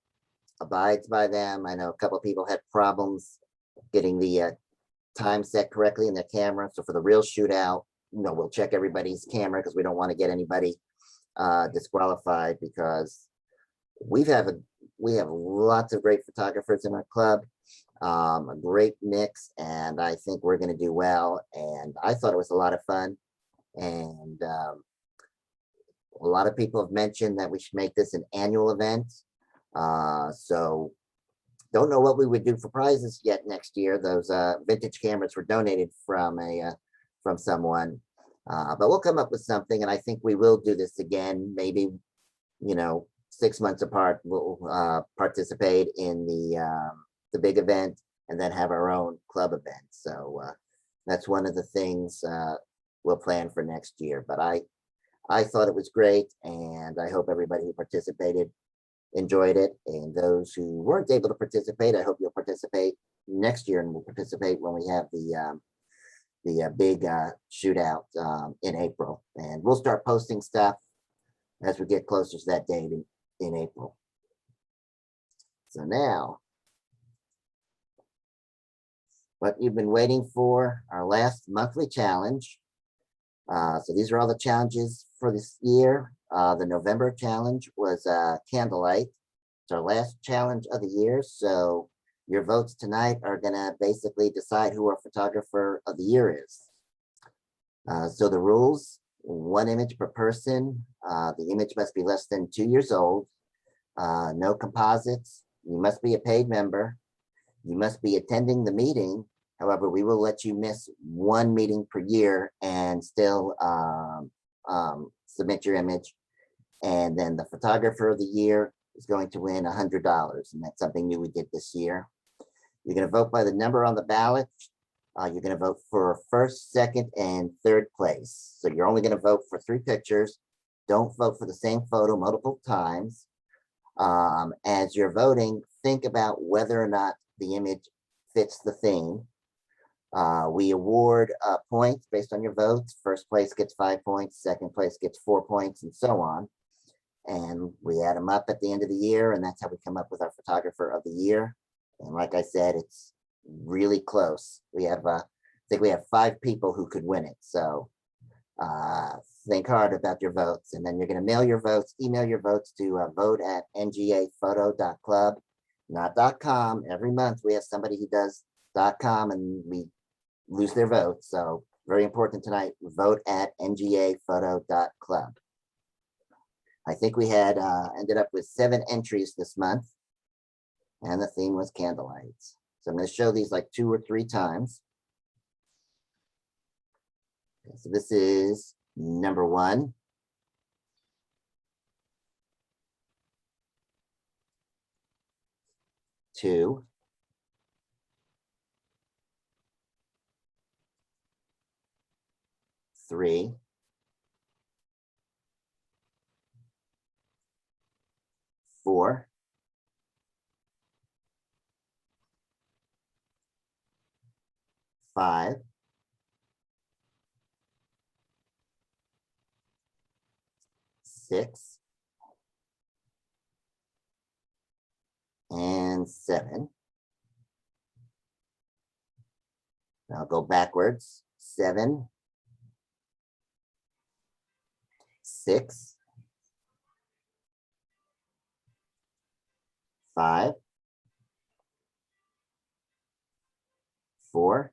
abides by them. I know a couple of people had problems getting the time set correctly in their camera. So for the real shootout, we'll check everybody's camera because we don't want to get anybody disqualified, because we have lots of great photographers in our club, a great mix, and I think we're going to do well. And I thought it was a lot of fun. And a lot of people have mentioned that we should make this an annual event. So don't know what we would do for prizes yet next year. Those vintage cameras were donated from someone, but we'll come up with something. And I think we will do this again, maybe 6 months apart. We'll participate in the big event and then have our own club event. So that's one of the things we'll plan for next year. But I thought it was great, and I hope everybody who participated enjoyed it. And those who weren't able to participate, I hope you'll participate next year, and we'll participate when we have the big shootout in April. And we'll start posting stuff as we get closer to that date in April. So now, what you've been waiting for, our last monthly challenge. So these are all the challenges for this year. The November challenge was candlelight. It's our last challenge of the year. So your votes tonight are gonna basically decide who our photographer of the year is. So the rules: 1 image per person. The image must be less than 2 years old. No composites. You must be a paid member. You must be attending the meeting. However, we will let you miss 1 meeting per year and still submit your image. And then the photographer of the year is going to win $100. And that's something new we did this year. You're going to vote by the number on the ballot. You're going to vote for first, second, and third place. So you're only going to vote for 3 pictures. Don't vote for the same photo multiple times. As you're voting, think about whether or not the image fits the theme. We award points based on your votes. First place gets 5 points, second place gets 4 points, and so on. And we add them up at the end of the year, and that's how we come up with our photographer of the year. And like I said, it's really close. We have, I think we have 5 people who could win it. So think hard about your votes, and then you're going to mail your votes, email your votes to vote@ngaphoto.club, not .com. Every month we have somebody who does .com and we lose their votes. So very important tonight, vote@ngaphoto.club. I think we had ended up with 7 entries this month, and the theme was candlelights. So I'm going to show these like 2 or 3 times. Okay, so this is number 1. Two. 3. 4. 5. 6. And 7. I'll go backwards. 7. 6. 5. 4.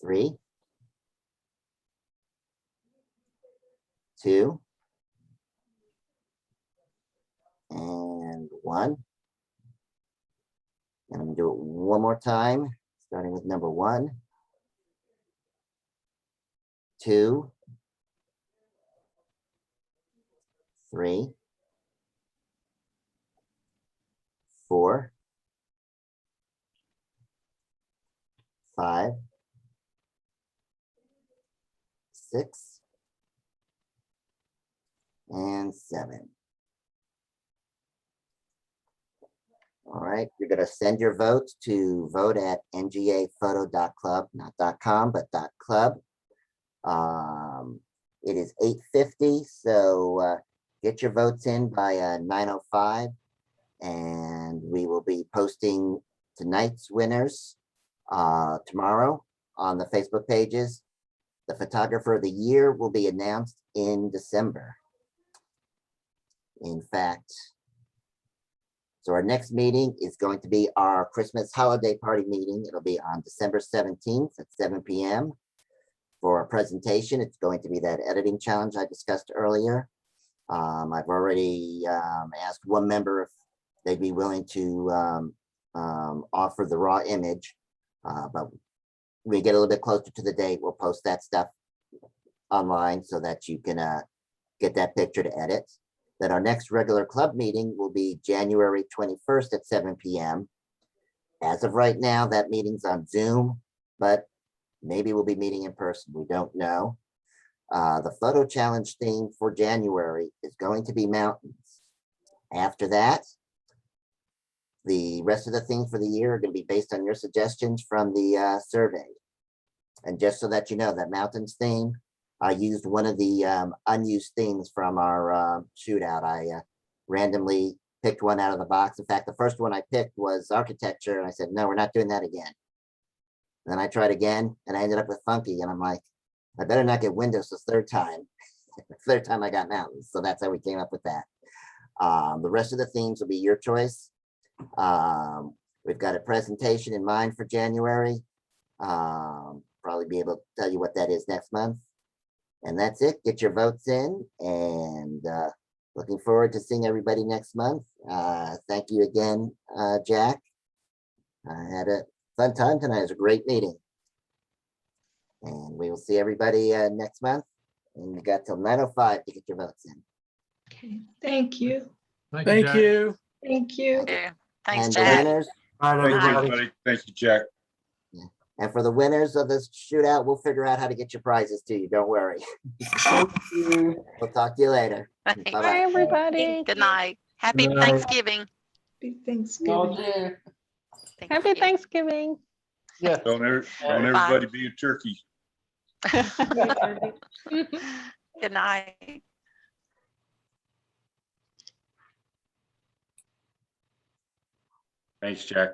3. 2. And 1. And I'm gonna do it one more time, starting with number 1, 2, 3, 5, 6, and 7. All right, you're going to send your votes to vote@ngaphoto.club, not .com, but .club. It is 8:50, so get your votes in by 9:05, and we will be posting tonight's winners tomorrow on the Facebook pages. The photographer of the year will be announced in December. In fact, so our next meeting is going to be our Christmas holiday party meeting. It'll be on December 17th at 7 p.m. For a presentation. It's going to be that editing challenge I discussed earlier. I've already asked one member if they'd be willing to offer the raw image, but when we get a little bit closer to the date, we'll post that stuff online so that you can get that picture to edit. Then our next regular club meeting will be January 21st at 7 p.m. As of right now, that meeting's on Zoom, but maybe we'll be meeting in person. We don't know. The photo challenge theme for January is going to be mountains. After that, the rest of the themes for the year are going to be based on your suggestions from the survey. And just so that you know, that mountains theme, I used one of the unused themes from our shootout. I randomly picked one out of the box. In fact, the first one I picked was architecture, and I said, no, we're not doing that again. Then I tried again, and I ended up with funky, and I'm like, I better not get windows this third time. Third time I got mountains, so that's how we came up with that. The rest of the themes will be your choice. We've got a presentation in mind for January. Probably be able to tell you what that is next month. And that's it. Get your votes in, and looking forward to seeing everybody next month. Thank you again, Jack. I had a fun time tonight. It was a great meeting. And we will see everybody next month. And you got till 9:05 to get your votes in.
Okay, thank you.
Thank you.
Thank you.
Yeah. Thanks,
And the
Jack.
winners,
All right,
Thank you,
everybody.
everybody. Thank you, Jack.
and for the winners of this shootout, we'll figure out how to get your prizes to you. Don't worry. We'll talk to you later.
Thanks.
Bye-bye.
Bye, everybody.
Good night. Happy
Good night.
Thanksgiving.
Happy Thanksgiving.
Thank
Happy
you.
Thanksgiving.
Yeah.
Don't everybody be a turkey.
Good night.
Thanks, Jack.